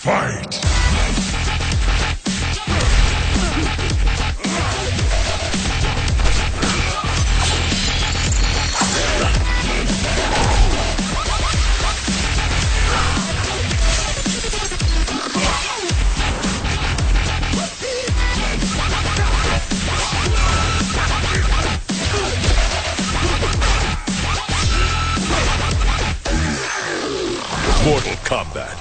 Fight! Mortal Kombat.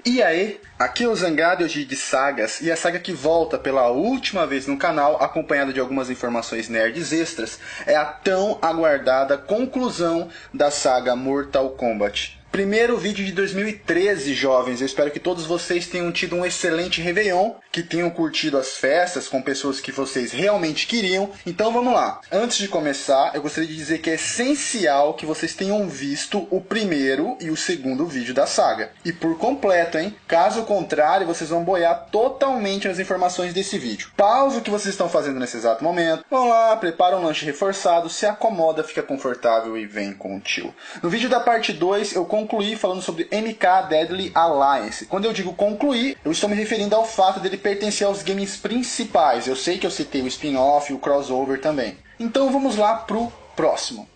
E aí, aqui é o Zangado hoje de Sagas, e a saga que volta pela última vez no canal, acompanhada de algumas informações nerds extras, é a tão aguardada conclusão da saga Mortal Kombat. Primeiro vídeo de 2013, jovens. Eu espero que todos vocês tenham tido um excelente Réveillon, que tenham curtido as festas com pessoas que vocês realmente queriam. Então vamos lá. Antes de começar, eu gostaria de dizer que é essencial que vocês tenham visto o primeiro e o segundo vídeo da saga. E por completo, hein? Caso contrário, vocês vão boiar totalmente nas informações desse vídeo. Pausa o que vocês estão fazendo nesse exato momento. Vão lá, prepara um lanche reforçado, se acomoda, fica confortável e vem com o tio. No vídeo da parte 2, eu concluí falando sobre MK Deadly Alliance. Quando eu digo concluir, eu estou me referindo ao fato dele pertencer aos games principais. Eu sei que eu citei o spin-off e o crossover também. Então vamos lá pro próximo.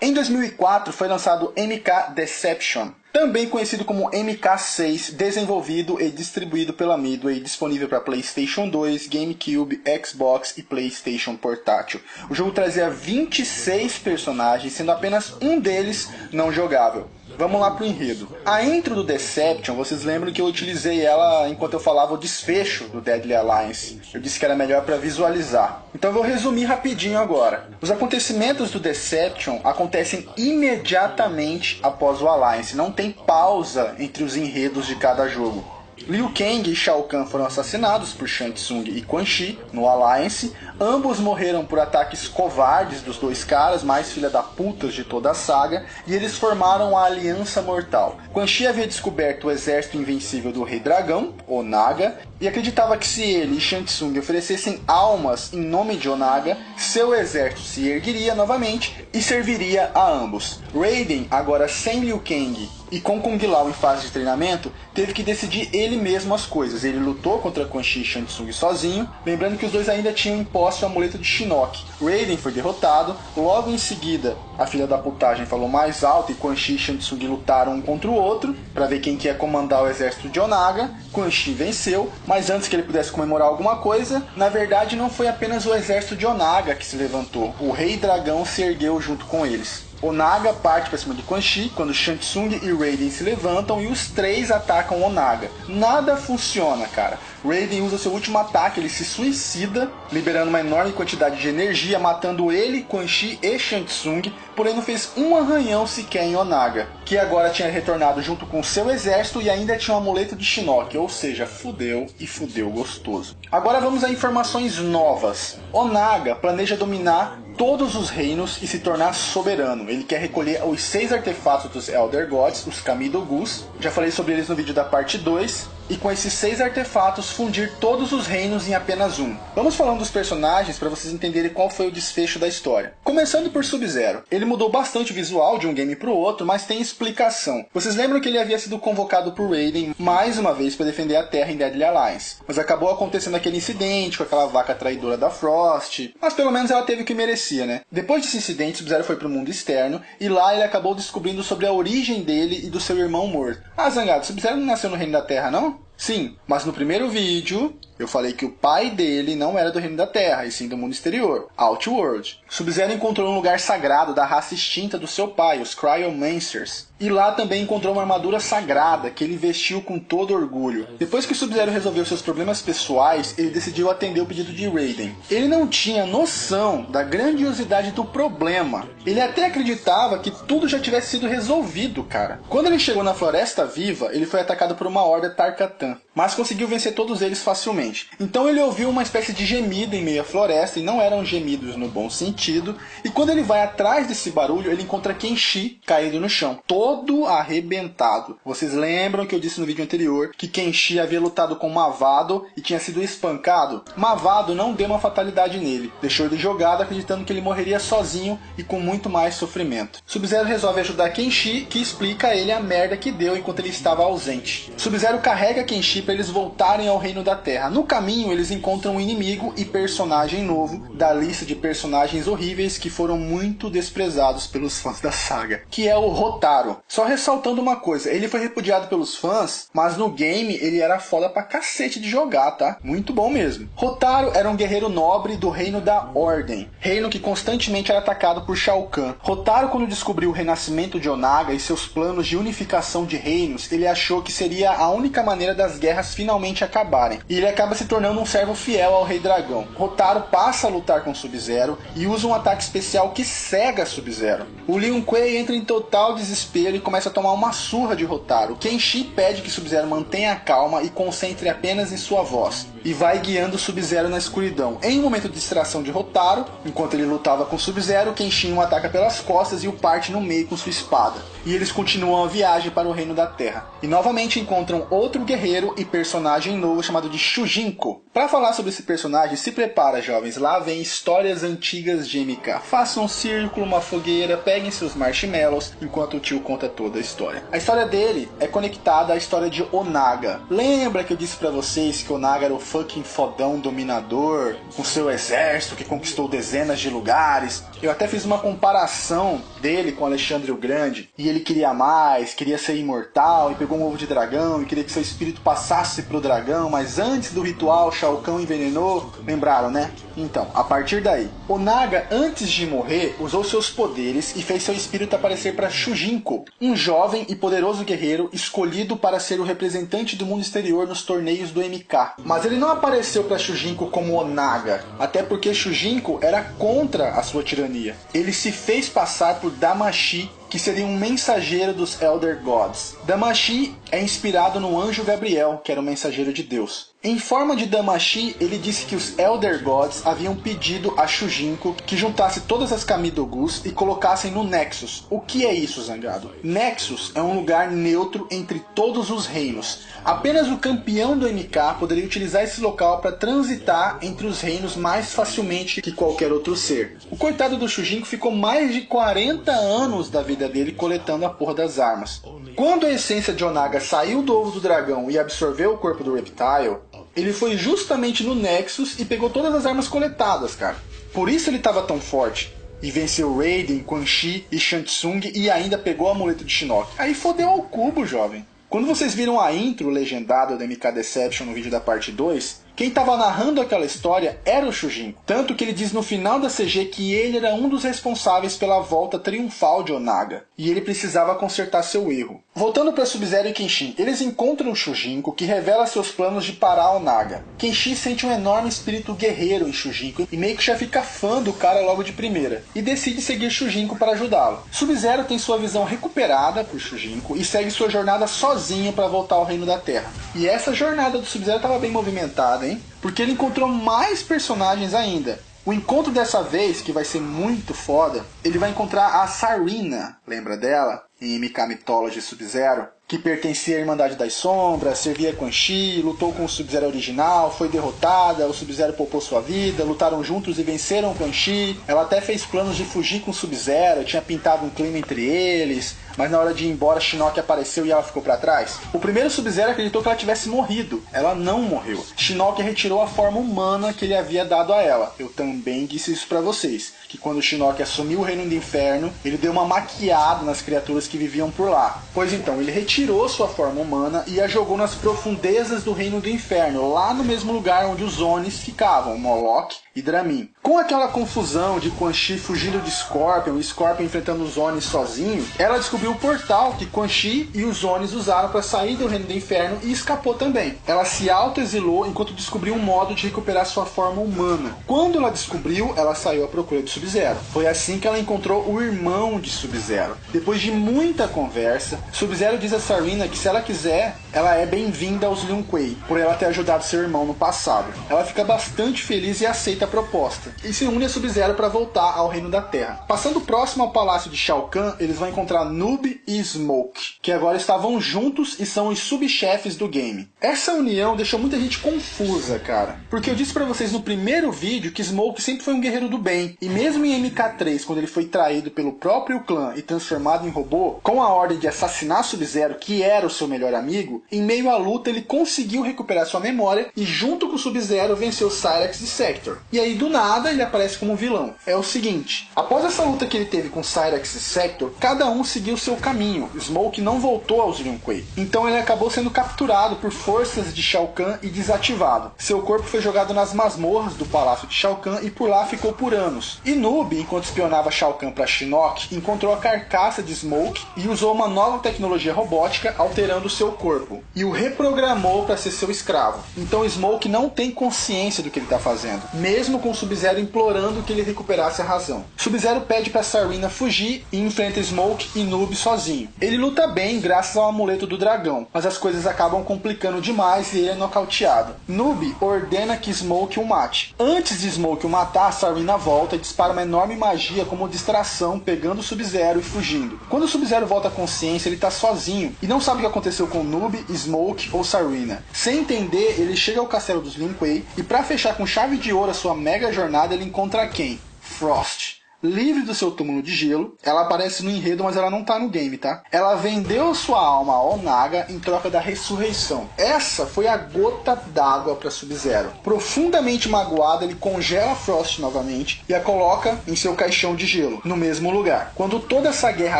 Em 2004 foi lançado MK Deception, também conhecido como MK6, desenvolvido e distribuído pela Midway, disponível para PlayStation 2, GameCube, Xbox e PlayStation Portátil. O jogo trazia 26 personagens, sendo apenas um deles não jogável. Vamos lá pro enredo. A intro do Deception, vocês lembram que eu utilizei ela enquanto eu falava o desfecho do Deadly Alliance. Eu disse que era melhor para visualizar. Então eu vou resumir rapidinho agora. Os acontecimentos do Deception acontecem imediatamente após o Alliance. Não tem pausa entre os enredos de cada jogo. Liu Kang e Shao Kahn foram assassinados por Shang Tsung e Quan Chi no Alliance. Ambos morreram por ataques covardes dos dois caras, mais filha da putas de toda a saga, e eles formaram a Aliança Mortal. Quan Chi havia descoberto o exército invencível do Rei Dragão, Onaga, e acreditava que se ele e Shang Tsung oferecessem almas em nome de Onaga, seu exército se ergueria novamente e serviria a ambos. Raiden, agora sem Liu Kang e com Kung Lao em fase de treinamento, teve que decidir ele mesmo as coisas. Ele lutou contra Quan Chi e Shang Tsung sozinho, lembrando que os dois ainda tinham imposto o amuleto de Shinnok. Raiden foi derrotado, logo em seguida a filha da putagem falou mais alto e Quan Chi e Shang Tsung lutaram um contra o outro, para ver quem que ia comandar o exército de Onaga. Quan Chi venceu, mas antes que ele pudesse comemorar alguma coisa, na verdade não foi apenas o exército de Onaga que se levantou, o Rei Dragão se ergueu junto com eles. Onaga parte para cima de Quan Chi quando Shang Tsung e Raiden se levantam e os três atacam Onaga. Nada funciona, cara. Raiden usa seu último ataque, ele se suicida, liberando uma enorme quantidade de energia, matando ele, Quan Chi e Shang Tsung, porém não fez um arranhão sequer em Onaga, que agora tinha retornado junto com seu exército e ainda tinha um amuleto de Shinnok, ou seja, fudeu e fudeu gostoso. Agora vamos a informações novas. Onaga planeja dominar todos os reinos e se tornar soberano. Ele quer recolher os 6 artefatos dos Elder Gods, os Kamido-Gus. Já falei sobre eles no vídeo da parte 2. E com esses 6 artefatos fundir todos os reinos em apenas um. Vamos falando dos personagens para vocês entenderem qual foi o desfecho da história. Começando por Sub-Zero. Ele mudou bastante o visual de um game para o outro, mas tem explicação. Vocês lembram que ele havia sido convocado por Raiden mais uma vez para defender a Terra em Deadly Alliance. Mas acabou acontecendo aquele incidente com aquela vaca traidora da Frost. Mas pelo menos ela teve o que merecia, né? Depois desse incidente, Sub-Zero foi para o mundo externo e lá ele acabou descobrindo sobre a origem dele e do seu irmão morto. Ah, Zangado, Sub-Zero não nasceu no Reino da Terra, não? Sim, mas no primeiro vídeo, Eu falei que o pai dele não era do Reino da Terra, e sim do mundo exterior, Outworld. Sub-Zero encontrou um lugar sagrado da raça extinta do seu pai, os Cryomancers. E lá também encontrou uma armadura sagrada que ele vestiu com todo orgulho. Depois que o Sub-Zero resolveu seus problemas pessoais, ele decidiu atender o pedido de Raiden. Ele não tinha noção da grandiosidade do problema. Ele até acreditava que tudo já tivesse sido resolvido, cara. Quando ele chegou na Floresta Viva, ele foi atacado por uma horda Tarkatan, mas conseguiu vencer todos eles facilmente. Então ele ouviu uma espécie de gemido em meio à floresta, e não eram gemidos no bom sentido, e quando ele vai atrás desse barulho, ele encontra Kenshi caído no chão, todo arrebentado. Vocês lembram que eu disse no vídeo anterior que Kenshi havia lutado com Mavado e tinha sido espancado? Mavado não deu uma fatalidade nele, deixou ele jogado acreditando que ele morreria sozinho e com muito mais sofrimento. Sub-Zero resolve ajudar Kenshi, que explica a ele a merda que deu enquanto ele estava ausente. Sub-Zero carrega Kenshi para eles voltarem ao Reino da Terra. No caminho, eles encontram um inimigo e personagem novo da lista de personagens horríveis que foram muito desprezados pelos fãs da saga, que é o Hotaru. Só ressaltando uma coisa, ele foi repudiado pelos fãs, mas no game ele era foda pra cacete de jogar, tá? Muito bom mesmo. Hotaru era um guerreiro nobre do Reino da Ordem, reino que constantemente era atacado por Shao Kahn. Hotaru, quando descobriu o renascimento de Onaga e seus planos de unificação de reinos, ele achou que seria a única maneira das guerras finalmente acabarem, e ele acaba se tornando um servo fiel ao Rei Dragão. Hotaru passa a lutar com Sub-Zero e usa um ataque especial que cega Sub-Zero. O Lin Kuei entra em total desespero e começa a tomar uma surra de Hotaru. Kenshi pede que Sub-Zero mantenha a calma e concentre apenas em sua voz, e vai guiando Sub-Zero na escuridão. Em um momento de distração de Hotaru, enquanto ele lutava com Sub-Zero, Kenshin o ataca pelas costas e o parte no meio com sua espada. E eles continuam a viagem para o Reino da Terra. E novamente encontram outro guerreiro e personagem novo chamado de Shujinko. Para falar sobre esse personagem, se prepara, jovens, lá vem histórias antigas de MK. Façam um círculo, uma fogueira, peguem seus marshmallows enquanto o tio conta toda a história. A história dele é conectada à história de Onaga. Lembra que eu disse pra vocês que Onaga era o fucking fodão dominador, com seu exército que conquistou dezenas de lugares? Eu até fiz uma comparação dele com Alexandre o Grande, e ele queria mais, queria ser imortal, e pegou um ovo de dragão, e queria que seu espírito passasse pro dragão, mas antes do ritual, Shao Kahn envenenou. Lembraram, né? Então, a partir daí, Onaga, antes de morrer, usou seus poderes e fez seu espírito aparecer para Shujinko, um jovem e poderoso guerreiro escolhido para ser o representante do mundo exterior nos torneios do MK. Mas ele não apareceu para Shujinko como Onaga, até porque Shujinko era contra a sua tirania. Ele se fez passar por Damashi, que seria um mensageiro dos Elder Gods. Damashi é inspirado no anjo Gabriel, que era o mensageiro de Deus. Em forma de Damashi, ele disse que os Elder Gods haviam pedido a Shujinko que juntasse todas as Kamidogus e colocassem no Nexus. O que é isso, Zangado? Nexus é um lugar neutro entre todos os reinos. Apenas o campeão do MK poderia utilizar esse local para transitar entre os reinos mais facilmente que qualquer outro ser. O coitado do Shujinko ficou mais de 40 anos da vida dele coletando a porra das armas. Quando a essência de Onaga saiu do ovo do dragão e absorveu o corpo do Reptile, ele foi justamente no Nexus e pegou todas as armas coletadas, cara. Por isso ele estava tão forte. E venceu Raiden, Quan Chi e Shang Tsung e ainda pegou o amuleto de Shinnok. Aí fodeu ao cubo, jovem. Quando vocês viram a intro legendada do MK Deception no vídeo da parte 2, quem estava narrando aquela história era o Shujinko. Tanto que ele diz no final da CG que ele era um dos responsáveis pela volta triunfal de Onaga. E ele precisava consertar seu erro. Voltando para Sub-Zero e Kenshin, eles encontram o Shujinko, que revela seus planos de parar Onaga. Kenshin sente um enorme espírito guerreiro em Shujinko e meio que já fica fã do cara logo de primeira. E decide seguir Shujinko para ajudá-lo. Sub-Zero tem sua visão recuperada por Shujinko e segue sua jornada sozinho para voltar ao Reino da Terra. E essa jornada do Sub-Zero estava bem movimentada, hein? Porque ele encontrou mais personagens ainda. O encontro dessa vez, que vai ser muito foda, ele vai encontrar a Sarina, lembra dela? Em MK Mythology Sub-Zero, que pertencia à Irmandade das Sombras, servia Quan Chi, lutou com o Sub-Zero original, foi derrotada, o Sub-Zero poupou sua vida, lutaram juntos e venceram Quan Chi. Ela até fez planos de fugir com o Sub-Zero, tinha pintado um clima entre eles, mas na hora de ir embora, Shinnok apareceu e ela ficou pra trás? O primeiro Sub-Zero acreditou que ela tivesse morrido. Ela não morreu. Shinnok retirou a forma humana que ele havia dado a ela. Eu também disse isso pra vocês, que quando Shinnok assumiu o Reino do Inferno, ele deu uma maquiada nas criaturas que viviam por lá. Pois então, ele retirou sua forma humana e a jogou nas profundezas do Reino do Inferno, lá no mesmo lugar onde os Onis ficavam, Moloch e Dramin. Com aquela confusão de Quan Chi fugindo de Scorpion e Scorpion enfrentando os Onis sozinho, ela descobriu o portal que Quan Chi e os Onis usaram para sair do Reino do Inferno e escapou também. Ela se auto-exilou enquanto descobriu um modo de recuperar sua forma humana. Quando ela descobriu, ela saiu à procura de Sub-Zero. Foi assim que ela encontrou o irmão de Sub-Zero. Depois de muita conversa, Sub-Zero diz a Sareena que se ela quiser, ela é bem-vinda aos Lin Kuei, por ela ter ajudado seu irmão no passado. Ela fica bastante feliz e aceita a proposta, e se une a Sub-Zero para voltar ao Reino da Terra. Passando próximo ao Palácio de Shao Kahn, eles vão encontrar Noob e Smoke, que agora estavam juntos e são os subchefes do game. Essa união deixou muita gente confusa, cara, porque eu disse pra vocês no primeiro vídeo que Smoke sempre foi um guerreiro do bem, e mesmo em MK3, quando ele foi traído pelo próprio clã e transformado em robô, com a ordem de assassinar Sub-Zero, que era o seu melhor amigo, em meio à luta ele conseguiu recuperar sua memória e junto com Sub-Zero venceu Cyrax e Sector. E aí do nada ele aparece como vilão. É o seguinte, após essa luta que ele teve com Cyrax e Sector, cada um seguiu seu caminho. Smoke não voltou aos Lin Kuei, então ele acabou sendo capturado por forças de Shao Kahn e desativado. Seu corpo foi jogado nas masmorras do Palácio de Shao Kahn e por lá ficou por anos. E Noob, enquanto espionava Shao Kahn para Shinnok, encontrou a carcaça de Smoke e usou uma nova tecnologia robótica alterando seu corpo e o reprogramou para ser seu escravo. Então Smoke não tem consciência do que ele está fazendo, mesmo com Sub-Zero implorando que ele recuperasse a razão. Sub-Zero pede para Sareena fugir e enfrenta Smoke e Noob sozinho. Ele luta bem graças ao amuleto do dragão, mas as coisas acabam complicando demais e ele é nocauteado. Noob ordena que Smoke o mate. Antes de Smoke o matar, Sareena volta e dispara uma enorme magia como distração, pegando Sub-Zero e fugindo. Quando Sub-Zero volta à consciência, ele está sozinho e não sabe o que aconteceu com Noob, Smoke ou Sareena. Sem entender, ele chega ao castelo dos Lin Kuei e para fechar com chave de ouro a sua mega jornada, ele encontra quem? Frost. Livre do seu túmulo de gelo, ela aparece no enredo, mas ela não tá no game, tá? Ela vendeu sua alma a Onaga em troca da ressurreição. Essa foi a gota d'água para Sub-Zero. Profundamente magoado, ele congela Frost novamente e a coloca em seu caixão de gelo, no mesmo lugar. Quando toda essa guerra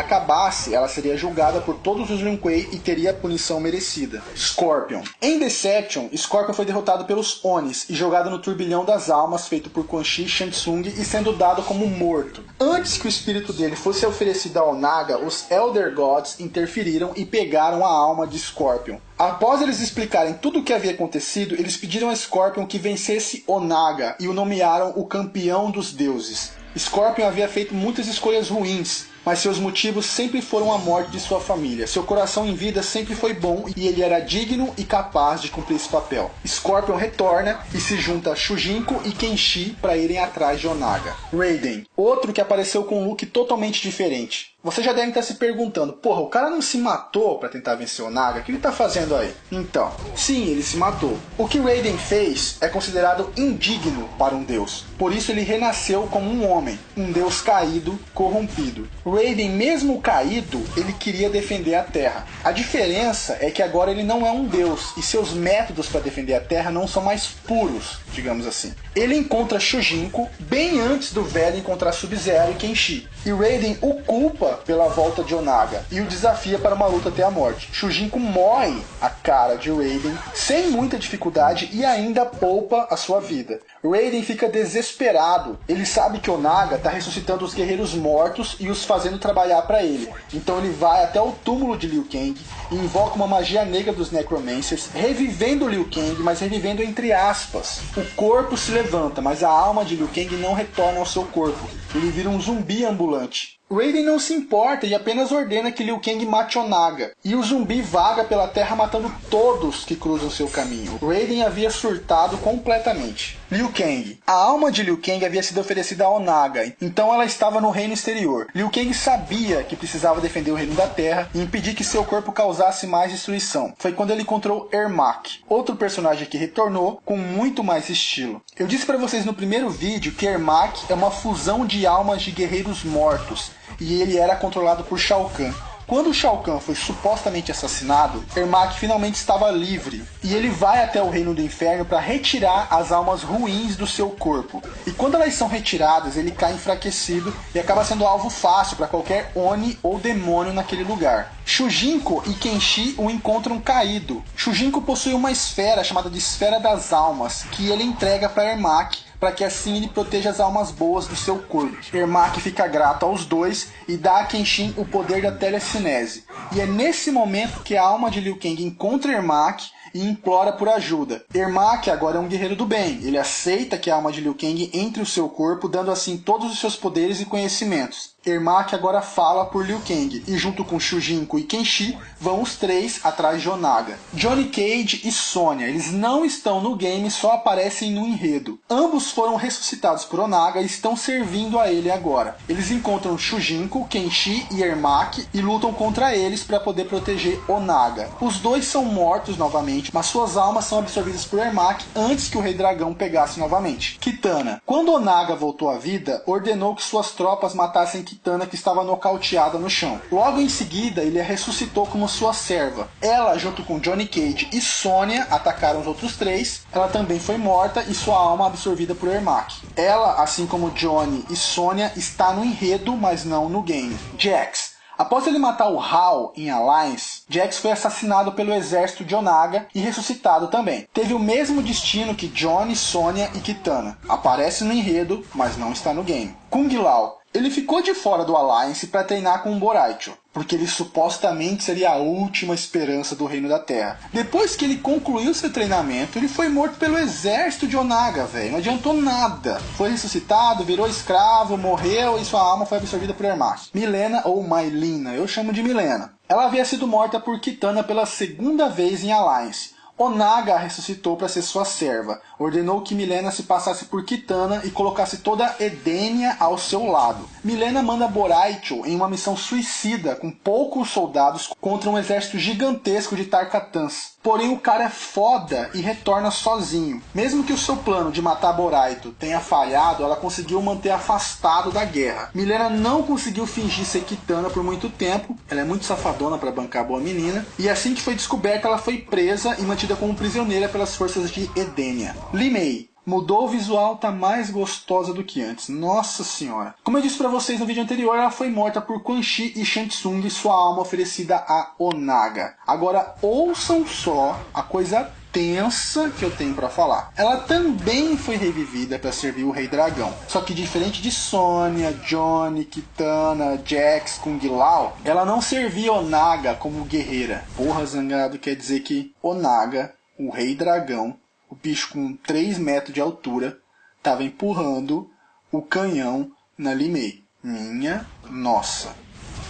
acabasse, ela seria julgada por todos os Lin Kuei e teria a punição merecida. Scorpion. Em Deception, Scorpion foi derrotado pelos Onis e jogado no turbilhão das almas feito por Quan Chi, Shang Tsung e sendo dado como morto. Antes que o espírito dele fosse oferecido a Onaga, os Elder Gods interferiram e pegaram a alma de Scorpion. Após eles explicarem tudo o que havia acontecido, eles pediram a Scorpion que vencesse Onaga e o nomearam o campeão dos deuses. Scorpion havia feito muitas escolhas ruins, mas seus motivos sempre foram a morte de sua família. Seu coração em vida sempre foi bom e ele era digno e capaz de cumprir esse papel. Scorpion retorna e se junta a Shujinko e Kenshi para irem atrás de Onaga. Raiden, outro que apareceu com um look totalmente diferente. Você já deve estar se perguntando, porra, o cara não se matou para tentar vencer o Naga? O que ele tá fazendo aí? Então, sim, ele se matou. O que Raiden fez é considerado indigno para um deus. Por isso ele renasceu como um homem, um deus caído, corrompido. Raiden, mesmo caído, ele queria defender a Terra. A diferença é que agora ele não é um deus e seus métodos para defender a Terra não são mais puros, digamos assim. Ele encontra Shujinko bem antes do velho encontrar Sub-Zero e Kenshi. E Raiden o culpa pela volta de Onaga e o desafia para uma luta até a morte. Shujinko moe a cara de Raiden sem muita dificuldade e ainda poupa a sua vida. Raiden fica desesperado. Ele sabe que Onaga está ressuscitando os guerreiros mortos e os fazendo trabalhar para ele. Então ele vai até o túmulo de Liu Kang e invoca uma magia negra dos Necromancers, revivendo Liu Kang, mas revivendo entre aspas. O corpo se levanta, mas a alma de Liu Kang não retorna ao seu corpo. Ele vira um zumbi ambulante. Raiden não se importa e apenas ordena que Liu Kang mate Onaga. E o zumbi vaga pela terra matando todos que cruzam seu caminho. Raiden havia surtado completamente. Liu Kang. A alma de Liu Kang havia sido oferecida a Onaga, então ela estava no reino exterior. Liu Kang sabia que precisava defender o reino da terra e impedir que seu corpo causasse mais destruição. Foi quando ele encontrou Ermac, outro personagem que retornou com muito mais estilo. Eu disse para vocês no primeiro vídeo que Ermac é uma fusão de almas de guerreiros mortos. E ele era controlado por Shao Kahn. Quando Shao Kahn foi supostamente assassinado, Ermac finalmente estava livre, e ele vai até o Reino do Inferno para retirar as almas ruins do seu corpo. E quando elas são retiradas, ele cai enfraquecido e acaba sendo alvo fácil para qualquer Oni ou demônio naquele lugar. Shujinko e Kenshi o encontram caído. Shujinko possui uma esfera chamada de Esfera das Almas, que ele entrega para Ermac, para que assim ele proteja as almas boas do seu corpo. Ermac fica grato aos dois e dá a Kenshin o poder da telecinese. E é nesse momento que a alma de Liu Kang encontra Ermac e implora por ajuda. Ermac agora é um guerreiro do bem. Ele aceita que a alma de Liu Kang entre o seu corpo, dando assim todos os seus poderes e conhecimentos. Ermac agora fala por Liu Kang, e junto com Shujinko e Kenshi, vão os três atrás de Onaga. Johnny Cage e Sonya, eles não estão no game, só aparecem no enredo. Ambos foram ressuscitados por Onaga e estão servindo a ele agora. Eles encontram Shujinko, Kenshi e Ermac e lutam contra eles para poder proteger Onaga. Os dois são mortos novamente, mas suas almas são absorvidas por Ermac antes que o Rei Dragão pegasse novamente. Kitana. Quando Onaga voltou à vida, ordenou que suas tropas matassem Kitana, que estava nocauteada no chão. Logo em seguida, ele a ressuscitou como sua serva. Ela, junto com Johnny Cage e Sonya, atacaram os outros três. Ela também foi morta e sua alma absorvida por Ermac. Ela, assim como Johnny e Sonya, está no enredo, mas não no game. Jax. Após ele matar o Hal em Alliance, Jax foi assassinado pelo exército de Onaga e ressuscitado também. Teve o mesmo destino que Johnny, Sonya e Kitana. Aparece no enredo, mas não está no game. Kung Lao. Ele ficou de fora do Alliance para treinar com o Boraicho, porque ele supostamente seria a última esperança do Reino da Terra. Depois que ele concluiu seu treinamento, ele foi morto pelo exército de Onaga, velho. Não adiantou nada. Foi ressuscitado, virou escravo, morreu e sua alma foi absorvida por Ermac. Milena, ou Mylina, eu chamo de Milena. Ela havia sido morta por Kitana pela segunda vez em Alliance. Onaga a ressuscitou para ser sua serva. Ordenou que Milena se passasse por Kitana e colocasse toda Edenia ao seu lado. Milena manda Boraicho em uma missão suicida com poucos soldados contra um exército gigantesco de Tarkatans. Porém o cara é foda e retorna sozinho. Mesmo que o seu plano de matar Boraicho tenha falhado, ela conseguiu manter afastado da guerra. Milena não conseguiu fingir ser Kitana por muito tempo. Ela é muito safadona para bancar a boa menina. E assim que foi descoberta, ela foi presa e mantida como prisioneira pelas forças de Edenia. Li Mei. Mudou o visual, tá mais gostosa do que antes. Nossa senhora. Como eu disse pra vocês no vídeo anterior, ela foi morta por Quan Chi e Shang Tsung e sua alma oferecida a Onaga. Agora ouçam só a coisa tensa que eu tenho pra falar. Ela também foi revivida para servir o Rei Dragão. Só que diferente de Sonya, Johnny, Kitana, Jax, Kung Lao, ela não servia Onaga como guerreira. Porra, zangado, quer dizer que Onaga, o Rei Dragão, o bicho com 3 metros de altura, estava empurrando o canhão na Li Mei. Minha nossa.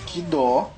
Que dó,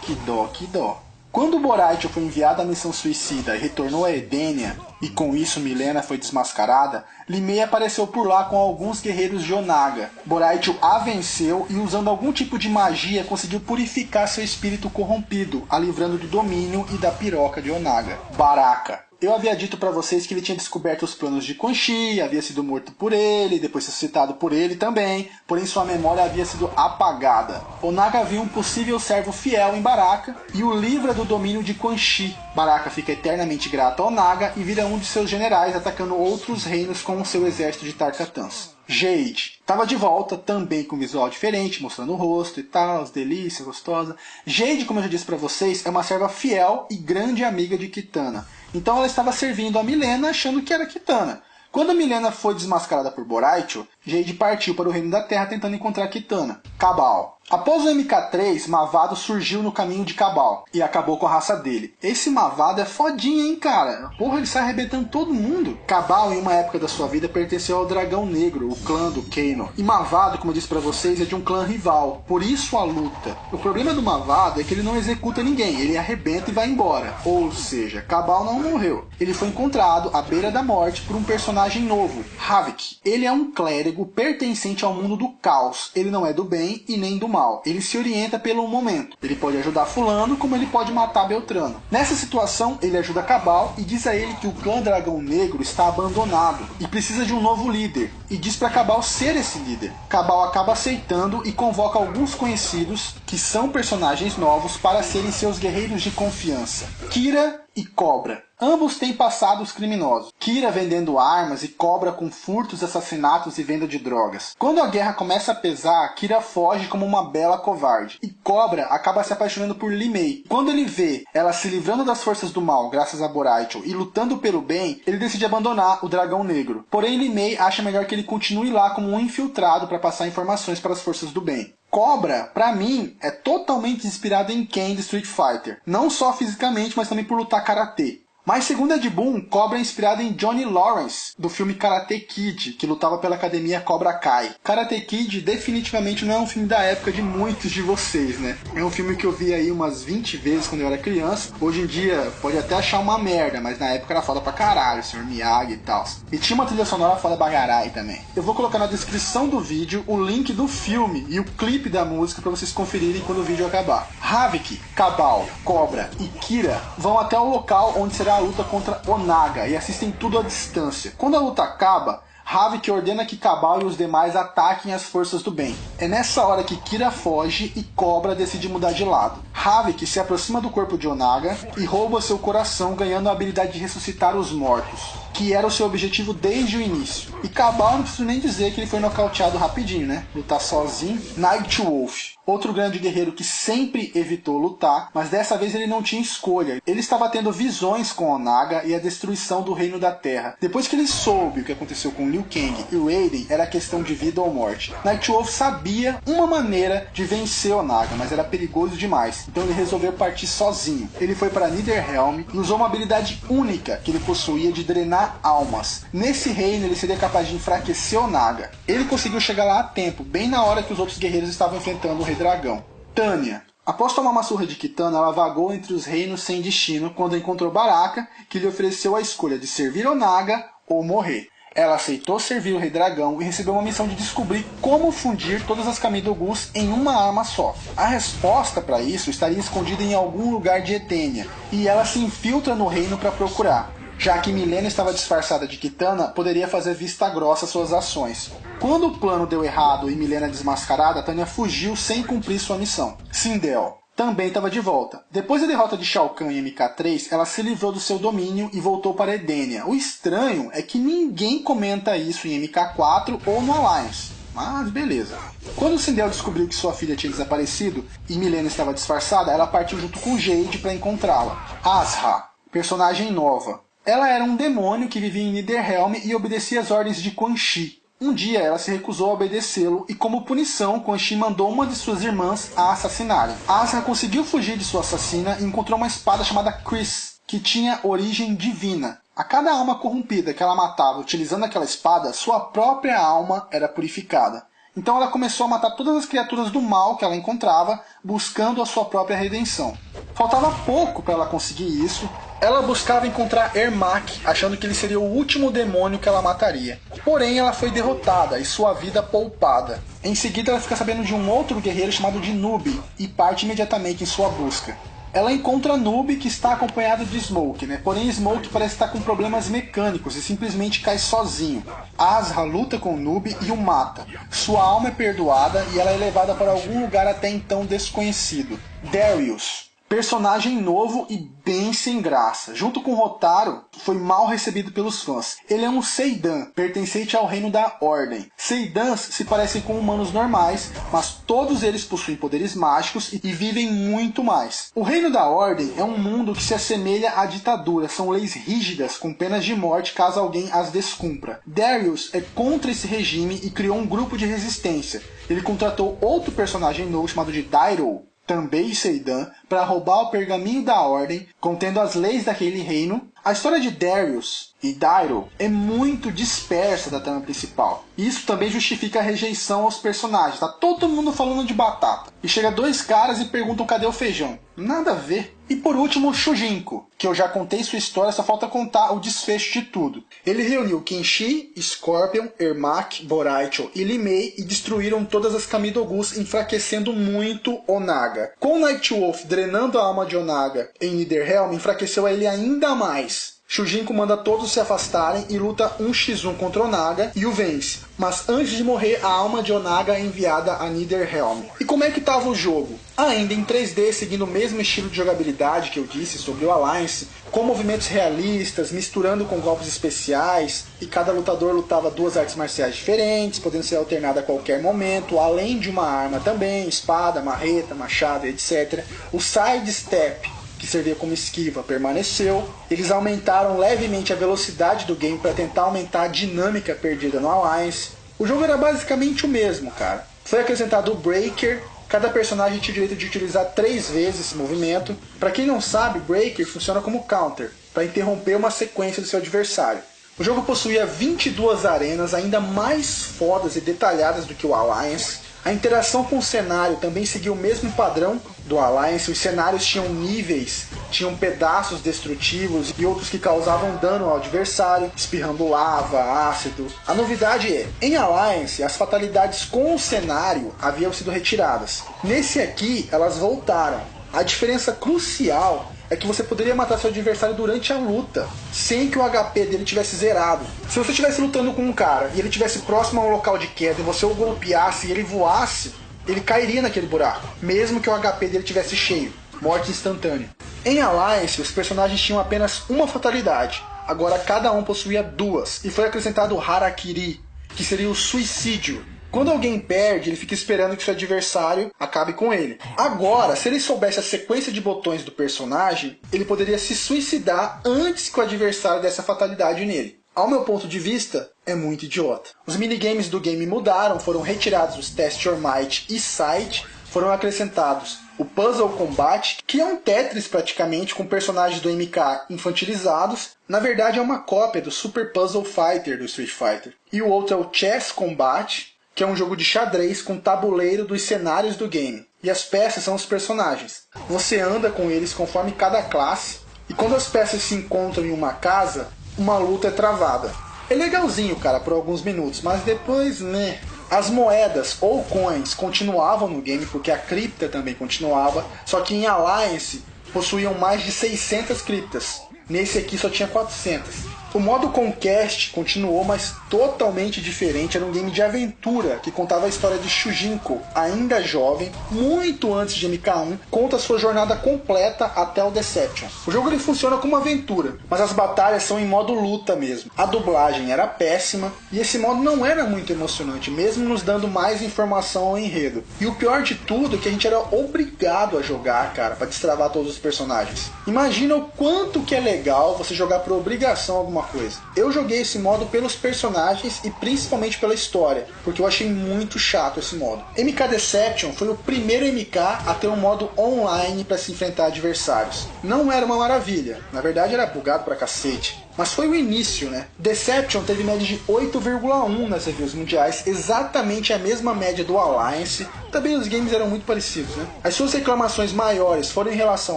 que dó, que dó. Quando Boraicho foi enviado à missão suicida e retornou a Edenia, e com isso Milena foi desmascarada, Li Mei apareceu por lá com alguns guerreiros de Onaga. Boraicho a venceu e, usando algum tipo de magia, conseguiu purificar seu espírito corrompido, a livrando do domínio e da piroca de Onaga. Baraka. Eu havia dito pra vocês que ele tinha descoberto os planos de Quan Chi, havia sido morto por ele, depois ressuscitado por ele também, porém sua memória havia sido apagada. Onaga viu um possível servo fiel em Baraka e o livra do domínio de Quan Chi. Baraka fica eternamente grato a Onaga e vira um de seus generais, atacando outros reinos com o seu exército de Tarkatans. Jade estava de volta, também com visual diferente, mostrando o rosto e tal, as delícias, gostosa. Jade, como eu já disse pra vocês, é uma serva fiel e grande amiga de Kitana. Então ela estava servindo a Milena achando que era Kitana. Quando a Milena foi desmascarada por Boraicho, Jade partiu para o Reino da Terra tentando encontrar Kitana. Cabal. Após o MK3, Mavado surgiu no caminho de Cabal e acabou com a raça dele. Esse Mavado é fodinha, hein, cara? Porra, ele sai arrebentando todo mundo. Cabal, em uma época da sua vida, pertenceu ao Dragão Negro, o clã do Kano. E Mavado, como eu disse pra vocês, é de um clã rival. Por isso a luta. O problema do Mavado é que ele não executa ninguém. Ele arrebenta e vai embora. Ou seja, Cabal não morreu. Ele foi encontrado à beira da morte por um personagem novo, Havik. Ele é um clérigo pertencente ao mundo do caos. Ele não é do bem e nem do mal. Ele se orienta pelo momento. Ele pode ajudar fulano, como ele pode matar Beltrano. Nessa situação, ele ajuda Cabal e diz a ele que o clã Dragão Negro está abandonado e precisa de um novo líder. e diz para Cabal ser esse líder. Cabal acaba aceitando e convoca alguns conhecidos, que são personagens novos, para serem seus guerreiros de confiança. Kira e Cobra. Ambos têm passados criminosos. Kira vendendo armas e Cobra com furtos, assassinatos e venda de drogas. Quando a guerra começa a pesar, Kira foge como uma bela covarde. E Cobra acaba se apaixonando por Li Mei. Quando ele vê ela se livrando das forças do mal, graças a Boraicho, e lutando pelo bem, ele decide abandonar o Dragão Negro. Porém, Li Mei acha melhor que ele continue lá como um infiltrado para passar informações para as forças do bem. Cobra, pra mim, é totalmente inspirado em Ken de Street Fighter. Não só fisicamente, mas também por lutar karatê. Mas segundo Ed Boon, Cobra é inspirado em Johnny Lawrence, do filme Karate Kid, que lutava pela academia Cobra Kai. Karate Kid definitivamente não é um filme da época de muitos de vocês, né? É um filme que eu vi aí umas 20 vezes quando eu era criança. Hoje em dia pode até achar uma merda, mas na época era foda pra caralho, Sr. Miyagi e tal. E tinha uma trilha sonora foda bagarai também. Eu vou colocar na descrição do vídeo o link do filme e o clipe da música pra vocês conferirem quando o vídeo acabar. Havik, Cabal, Cobra e Kira vão até o local onde será a luta contra Onaga e assistem tudo à distância. Quando a luta acaba, Havik ordena que Cabal e os demais ataquem as forças do bem. É nessa hora que Kira foge e Cobra decide mudar de lado. Havik se aproxima do corpo de Onaga e rouba seu coração, ganhando a habilidade de ressuscitar os mortos, que era o seu objetivo desde o início. E Cabal não preciso nem dizer que ele foi nocauteado rapidinho, né? Lutar sozinho. Nightwolf, outro grande guerreiro que sempre evitou lutar, mas dessa vez ele não tinha escolha. Ele estava tendo visões com Onaga e a destruição do Reino da Terra. Depois que ele soube o que aconteceu com Liu Kang e Raiden, era questão de vida ou morte. Nightwolf sabia uma maneira de vencer Onaga, mas era perigoso demais. Então ele resolveu partir sozinho. Ele foi para Niederhelm e usou uma habilidade única que ele possuía de drenar almas. Nesse reino ele seria capaz de enfraquecer Onaga. Ele conseguiu chegar lá a tempo, bem na hora que os outros guerreiros estavam enfrentando o Rei Dragão. Tanya. Após tomar uma surra de Kitana, ela vagou entre os reinos sem destino quando encontrou Baraka, que lhe ofereceu a escolha de servir Onaga ou morrer. Ela aceitou servir o Rei Dragão e recebeu uma missão de descobrir como fundir todas as Kamidogus em uma arma só. A resposta para isso estaria escondida em algum lugar de Etênia, e ela se infiltra no reino para procurar. Já que Mileena estava disfarçada de Kitana, poderia fazer vista grossa suas ações. Quando o plano deu errado e Mileena desmascarada, Tanya fugiu sem cumprir sua missão. Sindel também estava de volta. Depois da derrota de Shao Kahn em MK3, ela se livrou do seu domínio e voltou para Edenia. O estranho é que ninguém comenta isso em MK4 ou no Alliance. Mas beleza. Quando Sindel descobriu que sua filha tinha desaparecido e Mileena estava disfarçada, ela partiu junto com Jade para encontrá-la. Asra, personagem nova. Ela era um demônio que vivia em Niederhelm e obedecia às ordens de Quan Chi. Um dia ela se recusou a obedecê-lo e, como punição, Quan Chi mandou uma de suas irmãs a assassinarem. Asra conseguiu fugir de sua assassina e encontrou uma espada chamada Chris, que tinha origem divina. A cada alma corrompida que ela matava utilizando aquela espada, sua própria alma era purificada. Então ela começou a matar todas as criaturas do mal que ela encontrava, buscando a sua própria redenção. Faltava pouco para ela conseguir isso. Ela buscava encontrar Ermac, achando que ele seria o último demônio que ela mataria. Porém, ela foi derrotada e sua vida poupada. Em seguida, ela fica sabendo de um outro guerreiro chamado de Noob e parte imediatamente em sua busca. Ela encontra Noob, que está acompanhado de Smoke, Porém, Smoke parece estar com problemas mecânicos e simplesmente cai sozinho. Asra luta com Noob e o mata. Sua alma é perdoada e ela é levada para algum lugar até então desconhecido. Darius, personagem novo e bem sem graça. Junto com Rotaro, foi mal recebido pelos fãs. Ele é um Seidan, pertencente ao reino da Ordem. Seidans se parecem com humanos normais, mas todos eles possuem poderes mágicos e vivem muito mais. O reino da Ordem é um mundo que se assemelha à ditadura. São leis rígidas, com penas de morte caso alguém as descumpra. Darius é contra esse regime e criou um grupo de resistência. Ele contratou outro personagem novo chamado de Dairo, também Seidan, para roubar o pergaminho da Ordem, contendo as leis daquele reino. A história de Darius e Dairo é muito dispersa da trama principal. Isso também justifica a rejeição aos personagens. Tá todo mundo falando de batata. E chega dois caras e perguntam cadê o feijão. Nada a ver. E por último, Shujinko, que eu já contei sua história, só falta contar o desfecho de tudo. Ele reuniu Kenshi, Scorpion, Ermac, Boraicho e Li Mei e destruíram todas as Kamidogus, enfraquecendo muito Onaga. Com Nightwolf drenando a alma de Onaga em Niederhelm, enfraqueceu ele ainda mais. Shujinko manda todos se afastarem e luta 1x1 contra Onaga e o vence. Mas antes de morrer, a alma de Onaga é enviada a Niederhelm. E como é que estava o jogo? Ainda em 3D, seguindo o mesmo estilo de jogabilidade que eu disse sobre o Alliance, com movimentos realistas, misturando com golpes especiais, e cada lutador lutava 2 artes marciais diferentes, podendo ser alternada a qualquer momento, além de uma arma também, espada, marreta, machado, etc. O sidestep, que servia como esquiva, permaneceu. Eles aumentaram levemente a velocidade do game para tentar aumentar a dinâmica perdida no Alliance. O jogo era basicamente o mesmo, cara. Foi acrescentado o Breaker. Cada personagem tinha o direito de utilizar 3 vezes esse movimento. Para quem não sabe, Breaker funciona como counter, para interromper uma sequência do seu adversário. O jogo possuía 22 arenas, ainda mais fodas e detalhadas do que o Alliance. A interação com o cenário também seguiu o mesmo padrão do Alliance. Os cenários tinham níveis, tinham pedaços destrutivos e outros que causavam dano ao adversário, espirrando lava, ácido. A novidade é, em Alliance, as fatalidades com o cenário haviam sido retiradas. Nesse aqui, elas voltaram. A diferença crucial é que você poderia matar seu adversário durante a luta, sem que o HP dele tivesse zerado. Se você estivesse lutando com um cara e ele estivesse próximo a um local de queda e você o golpeasse e ele voasse, ele cairia naquele buraco, mesmo que o HP dele tivesse cheio. Morte instantânea. Em Alliance, os personagens tinham apenas uma fatalidade. Agora cada um possuía 2, e foi acrescentado o Harakiri, que seria o suicídio. Quando alguém perde, ele fica esperando que seu adversário acabe com ele. Agora, se ele soubesse a sequência de botões do personagem, ele poderia se suicidar antes que o adversário desse a fatalidade nele. Ao meu ponto de vista, é muito idiota. Os minigames do game mudaram, foram retirados os Test Your Might e Sight, foram acrescentados o Puzzle Combat, que é um Tetris praticamente, com personagens do MK infantilizados. Na verdade é uma cópia do Super Puzzle Fighter do Street Fighter. E o outro é o Chess Combat, que é um jogo de xadrez com tabuleiro dos cenários do game. E as peças são os personagens. Você anda com eles conforme cada classe, e quando as peças se encontram em uma casa, uma luta é travada. É legalzinho, cara, por alguns minutos, mas depois, né? As moedas ou coins continuavam no game, porque a cripta também continuava, só que em Alliance possuíam mais de 600 criptas. Nesse aqui só tinha 400. O modo Conquest continuou, mas totalmente diferente. Era um game de aventura que contava a história de Shujinko, ainda jovem, muito antes de MK1, conta sua jornada completa até o Deception. O jogo ele funciona como aventura, mas as batalhas são em modo luta mesmo. A dublagem era péssima e esse modo não era muito emocionante, mesmo nos dando mais informação ao enredo. E o pior de tudo é que a gente era obrigado a jogar, cara, para destravar todos os personagens. Imagina o quanto que é legal você jogar por obrigação alguma coisa. Eu joguei esse modo pelos personagens e principalmente pela história, porque eu achei muito chato esse modo. MK Deception foi o primeiro MK a ter um modo online para se enfrentar adversários. Não era uma maravilha, na verdade era bugado pra cacete. Mas foi o início, né? Deception teve média de 8,1 nas reviews mundiais, exatamente a mesma média do Alliance. Também os games eram muito parecidos, né? As suas reclamações maiores foram em relação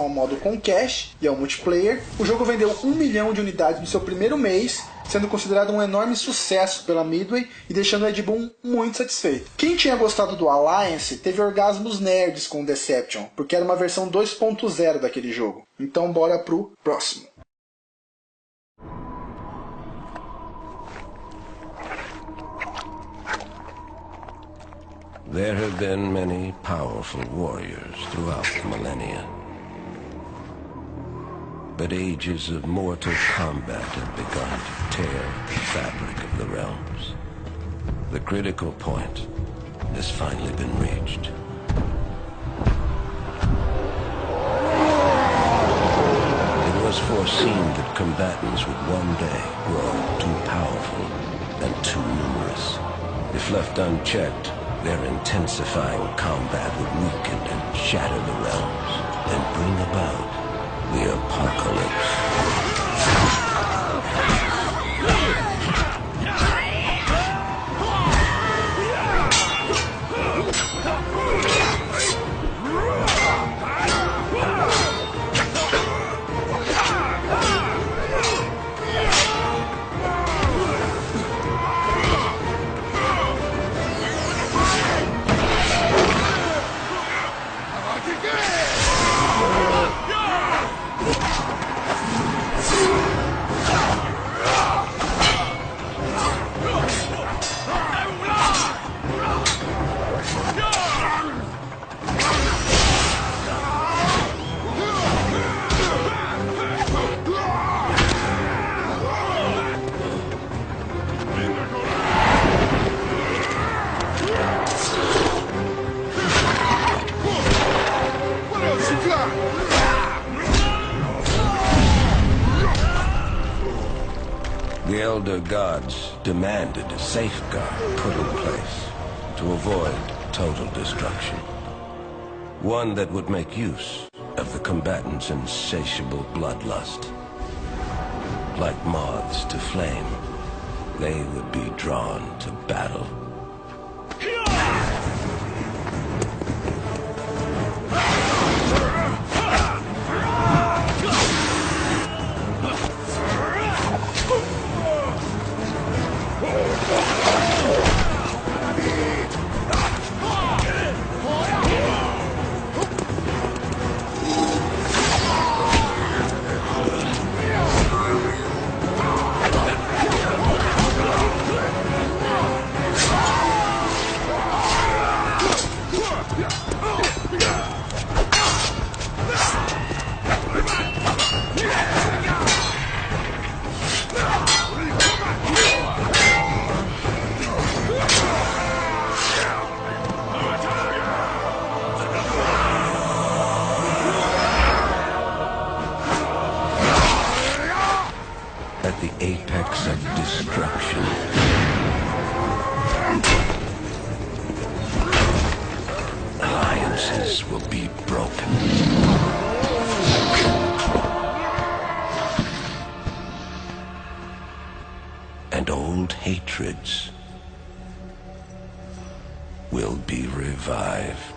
ao modo Conquest e ao multiplayer. O jogo vendeu 1 milhão de unidades no seu primeiro mês, sendo considerado um enorme sucesso pela Midway e deixando o Ed Boon muito satisfeito. Quem tinha gostado do Alliance teve orgasmos nerds com Deception, porque era uma versão 2.0 daquele jogo. Então bora pro próximo. There have been many powerful warriors throughout the millennia. But ages of mortal combat have begun to tear the fabric of the realms. The critical point has finally been reached. It was foreseen that combatants would one day grow too powerful and too numerous. If left unchecked, their intensifying combat would weaken and shatter the realms and bring about the apocalypse. The Elder Gods demanded a safeguard put in place to avoid total destruction. One that would make use of the combatants' insatiable bloodlust. Like moths to flame, they would be drawn to battle. At the apex of destruction, alliances will be broken. And old hatreds will be revived.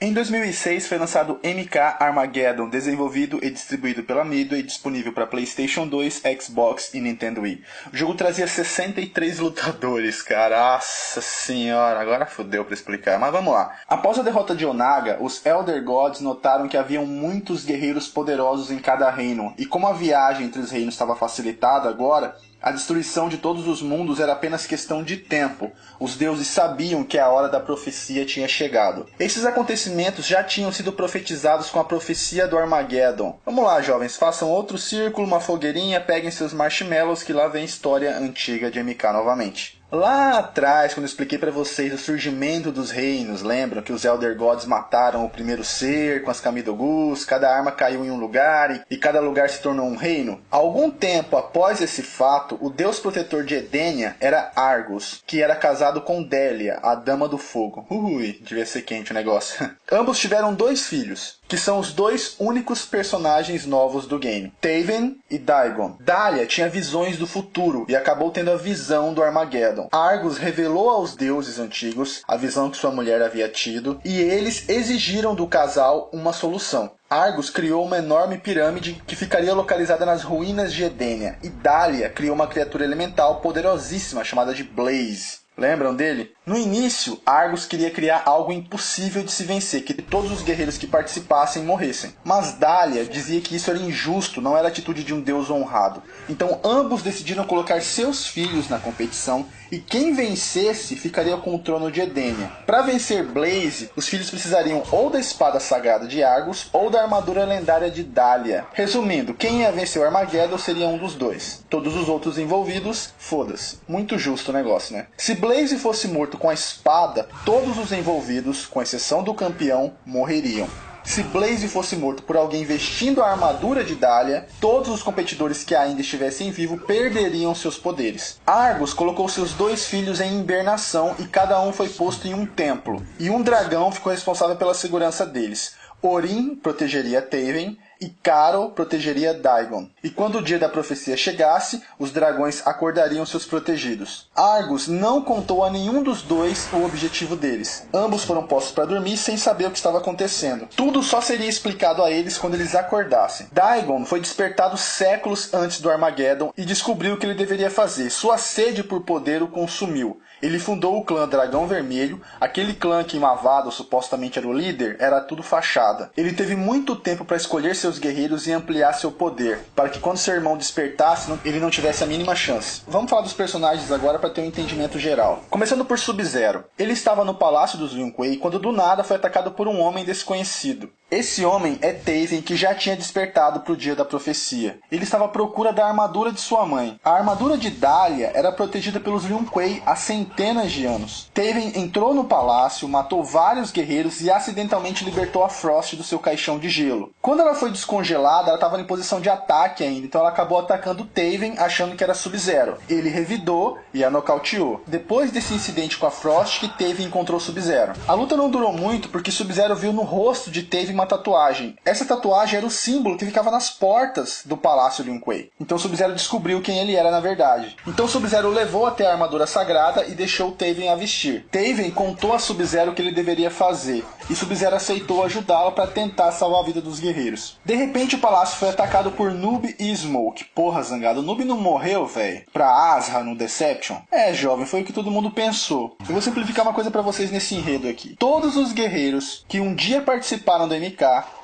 Em 2006 foi lançado MK Armageddon, desenvolvido e distribuído pela Midway, disponível para PlayStation 2, Xbox e Nintendo Wii. O jogo trazia 63 lutadores, cara. Nossa senhora, agora fodeu para explicar, mas vamos lá. Após a derrota de Onaga, os Elder Gods notaram que haviam muitos guerreiros poderosos em cada reino, e como a viagem entre os reinos estava facilitada agora, a destruição de todos os mundos era apenas questão de tempo. Os deuses sabiam que a hora da profecia tinha chegado. Esses acontecimentos já tinham sido profetizados com a profecia do Armageddon. Vamos lá, jovens, façam outro círculo, uma fogueirinha, peguem seus marshmallows que lá vem história antiga de MK novamente. Lá atrás, quando eu expliquei para vocês o surgimento dos reinos, lembram que os Elder Gods mataram o primeiro ser com as Kamidogus, cada arma caiu em um lugar e cada lugar se tornou um reino? Algum tempo após esse fato, o deus protetor de Edenia era Argus, que era casado com Délia, a Dama do Fogo. Ui, devia ser quente o negócio. Ambos tiveram 2 filhos, que são os 2 únicos personagens novos do game, Taven e Dagon. Dália tinha visões do futuro e acabou tendo a visão do Armageddon. Argus revelou aos deuses antigos a visão que sua mulher havia tido, e eles exigiram do casal uma solução. Argus criou uma enorme pirâmide que ficaria localizada nas ruínas de Edenia, e Dália criou uma criatura elemental poderosíssima chamada de Blaze. Lembram dele? No início, Argus queria criar algo impossível de se vencer, que todos os guerreiros que participassem morressem. Mas Dália dizia que isso era injusto, não era a atitude de um deus honrado. Então ambos decidiram colocar seus filhos na competição, e quem vencesse ficaria com o trono de Edenia. Para vencer Blaze, os filhos precisariam ou da espada sagrada de Argus, ou da armadura lendária de Dália. Resumindo, quem ia vencer o Armageddon seria um dos 2. Todos os outros envolvidos, foda-se. Muito justo o negócio, né? Se Blaze fosse morto com a espada, todos os envolvidos, com exceção do campeão, morreriam. Se Blaze fosse morto por alguém vestindo a armadura de Dália, todos os competidores que ainda estivessem vivos perderiam seus poderes. Argus colocou seus 2 filhos em hibernação e cada um foi posto em um templo. E um dragão ficou responsável pela segurança deles. Orin protegeria Taven e Carol protegeria Daigon. E quando o dia da profecia chegasse, os dragões acordariam seus protegidos. Argus não contou a nenhum dos dois o objetivo deles. Ambos foram postos para dormir sem saber o que estava acontecendo. Tudo só seria explicado a eles quando eles acordassem. Daigon foi despertado séculos antes do Armageddon e descobriu o que ele deveria fazer. Sua sede por poder o consumiu. Ele fundou o clã Dragão Vermelho. Aquele clã que Mavado supostamente era o líder, era tudo fachada. Ele teve muito tempo para escolher seus guerreiros e ampliar seu poder, para que quando seu irmão despertasse, ele não tivesse a mínima chance. Vamos falar dos personagens agora para ter um entendimento geral. Começando por Sub-Zero. Ele estava no palácio dos Lin Kuei quando do nada foi atacado por um homem desconhecido. Esse homem é Taven, que já tinha despertado para o dia da profecia. Ele estava à procura da armadura de sua mãe. A armadura de Dahlia era protegida pelos Lin Kuei há centenas de anos. Taven entrou no palácio, matou vários guerreiros e acidentalmente libertou a Frost do seu caixão de gelo. Quando ela foi descongelada, ela estava em posição de ataque ainda, então ela acabou atacando Taven achando que era Sub-Zero. Ele revidou e a nocauteou. Depois desse incidente com a Frost, que Taven encontrou Sub-Zero. A luta não durou muito porque Sub-Zero viu no rosto de Taven uma tatuagem. Essa tatuagem era o símbolo que ficava nas portas do Palácio Lin Kuei. Então Sub-Zero descobriu quem ele era na verdade. Então Sub-Zero levou até a armadura sagrada e deixou Taven a vestir. Taven contou a Sub-Zero o que ele deveria fazer, e Sub-Zero aceitou ajudá-lo para tentar salvar a vida dos guerreiros. De repente o palácio foi atacado por Noob e Smoke. Porra, Zangado, o Noob não morreu, velho? Pra Asra no Deception? É, jovem, foi o que todo mundo pensou. Eu vou simplificar uma coisa para vocês nesse enredo aqui. Todos os guerreiros que um dia participaram do MK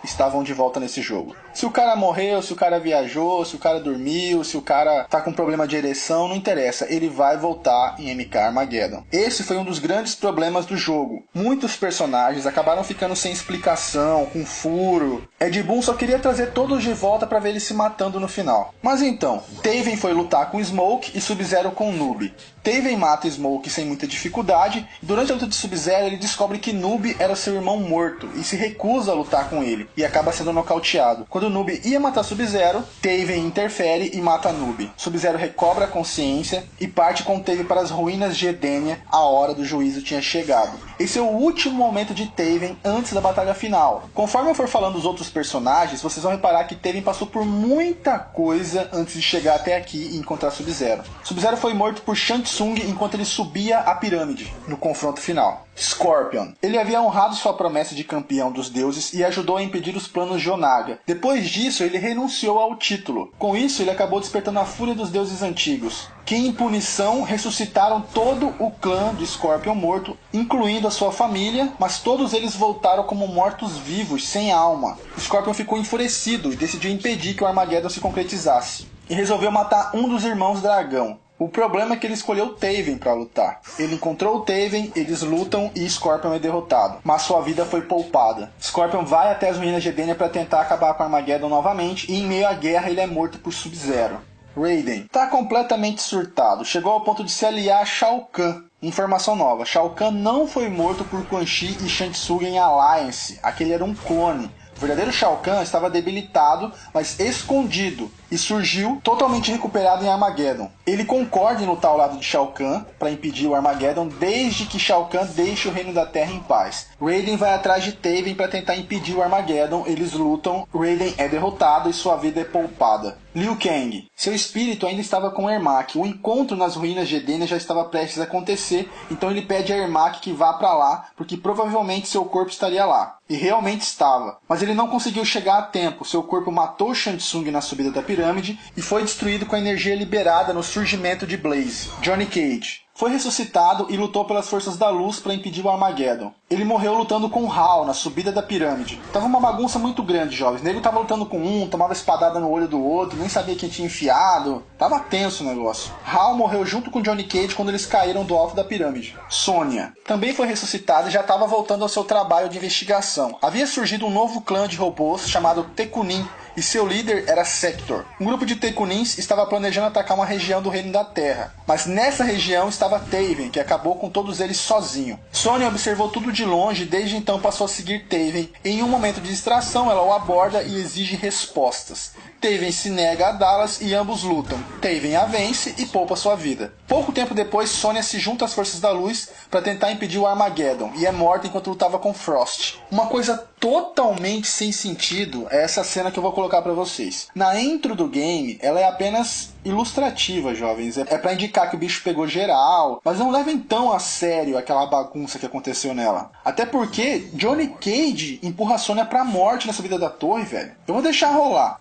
estavam de volta nesse jogo. Se o cara morreu, se o cara viajou, se o cara dormiu, se o cara tá com problema de ereção, não interessa, ele vai voltar em MK Armageddon. Esse foi um dos grandes problemas do jogo. Muitos personagens acabaram ficando sem explicação, com furo. Ed Boon só queria trazer todos de volta para ver eles se matando no final. Mas então, Taven foi lutar com Smoke e Sub-Zero com Noob. Taven mata Smoke sem muita dificuldade, e durante a luta de Sub-Zero ele descobre que Noob era seu irmão morto e se recusa a lutar com ele, e acaba sendo nocauteado. Quando Noob ia matar Sub-Zero, Taven interfere e mata Noob. Sub-Zero recobra a consciência e parte com Taven para as ruínas de Edenia. A hora do juízo tinha chegado. Esse é o último momento de Taven antes da batalha final. Conforme eu for falando dos outros personagens, vocês vão reparar que Taven passou por muita coisa antes de chegar até aqui e encontrar Sub-Zero. Sub-Zero foi morto por Shang Tsung enquanto ele subia a pirâmide no confronto final. Scorpion. Ele havia honrado sua promessa de campeão dos deuses e ajudou a impedir os planos de Onaga. Depois disso, ele renunciou ao título. Com isso, ele acabou despertando a fúria dos deuses antigos, que em punição ressuscitaram todo o clã de Scorpion morto, incluindo a sua família, mas todos eles voltaram como mortos-vivos, sem alma. Scorpion ficou enfurecido e decidiu impedir que o Armageddon se concretizasse. E resolveu matar um dos irmãos dragão. O problema é que ele escolheu Taven para lutar. Ele encontrou o Taven, eles lutam e Scorpion é derrotado, mas sua vida foi poupada. Scorpion vai até as ruínas de Edenia para tentar acabar com Armageddon novamente, e em meio à guerra ele é morto por Sub-Zero. Raiden está completamente surtado, chegou ao ponto de se aliar a Shao Kahn. Informação nova, Shao Kahn não foi morto por Quan Chi e Shang Tsung em Alliance, aquele era um clone. O verdadeiro Shao Kahn estava debilitado, mas escondido, e surgiu totalmente recuperado em Armageddon. Ele concorda em lutar ao lado de Shao Kahn para impedir o Armageddon, desde que Shao Kahn deixe o Reino da Terra em paz. Raiden vai atrás de Taven para tentar impedir o Armageddon, eles lutam, Raiden é derrotado e sua vida é poupada. Liu Kang. Seu espírito ainda estava com Ermac. O encontro nas ruínas de Edenia já estava prestes a acontecer, então ele pede a Ermac que vá para lá, porque provavelmente seu corpo estaria lá. E realmente estava. Mas ele não conseguiu chegar a tempo. Seu corpo matou Shang Tsung na subida da pirâmide e foi destruído com a energia liberada no surgimento de Blaze. Johnny Cage foi ressuscitado e lutou pelas forças da luz para impedir o Armageddon. Ele morreu lutando com Hal na subida da pirâmide. Tava uma bagunça muito grande, jovens. Ele tava lutando com um, tomava espadada no olho do outro, nem sabia quem tinha enfiado. Tava tenso o negócio. Hal morreu junto com Johnny Cage quando eles caíram do alto da pirâmide. Sonya também foi ressuscitada e já estava voltando ao seu trabalho de investigação. Havia surgido um novo clã de robôs chamado Tekunin, e seu líder era Sector. Um grupo de Tekunins estava planejando atacar uma região do Reino da Terra, mas nessa região estava Taven, que acabou com todos eles sozinho. Sonya observou tudo de longe e desde então passou a seguir Taven. Em um momento de distração, ela o aborda e exige respostas. Taven se nega a dá-las e ambos lutam. Taven a vence e poupa sua vida. Pouco tempo depois, Sonya se junta às forças da luz para tentar impedir o Armageddon e é morta enquanto lutava com Frost. Uma coisa totalmente sem sentido é essa cena que eu vou colocar pra vocês. Na intro do game, ela é apenas ilustrativa, jovens. É pra indicar que o bicho pegou geral, mas não levem tão a sério aquela bagunça que aconteceu nela. Até porque Johnny Cage empurra a Sonya pra morte na subida da torre, velho. Eu vou deixar rolar.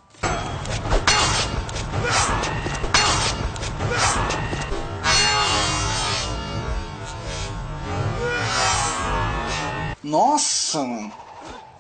Nossa, mano.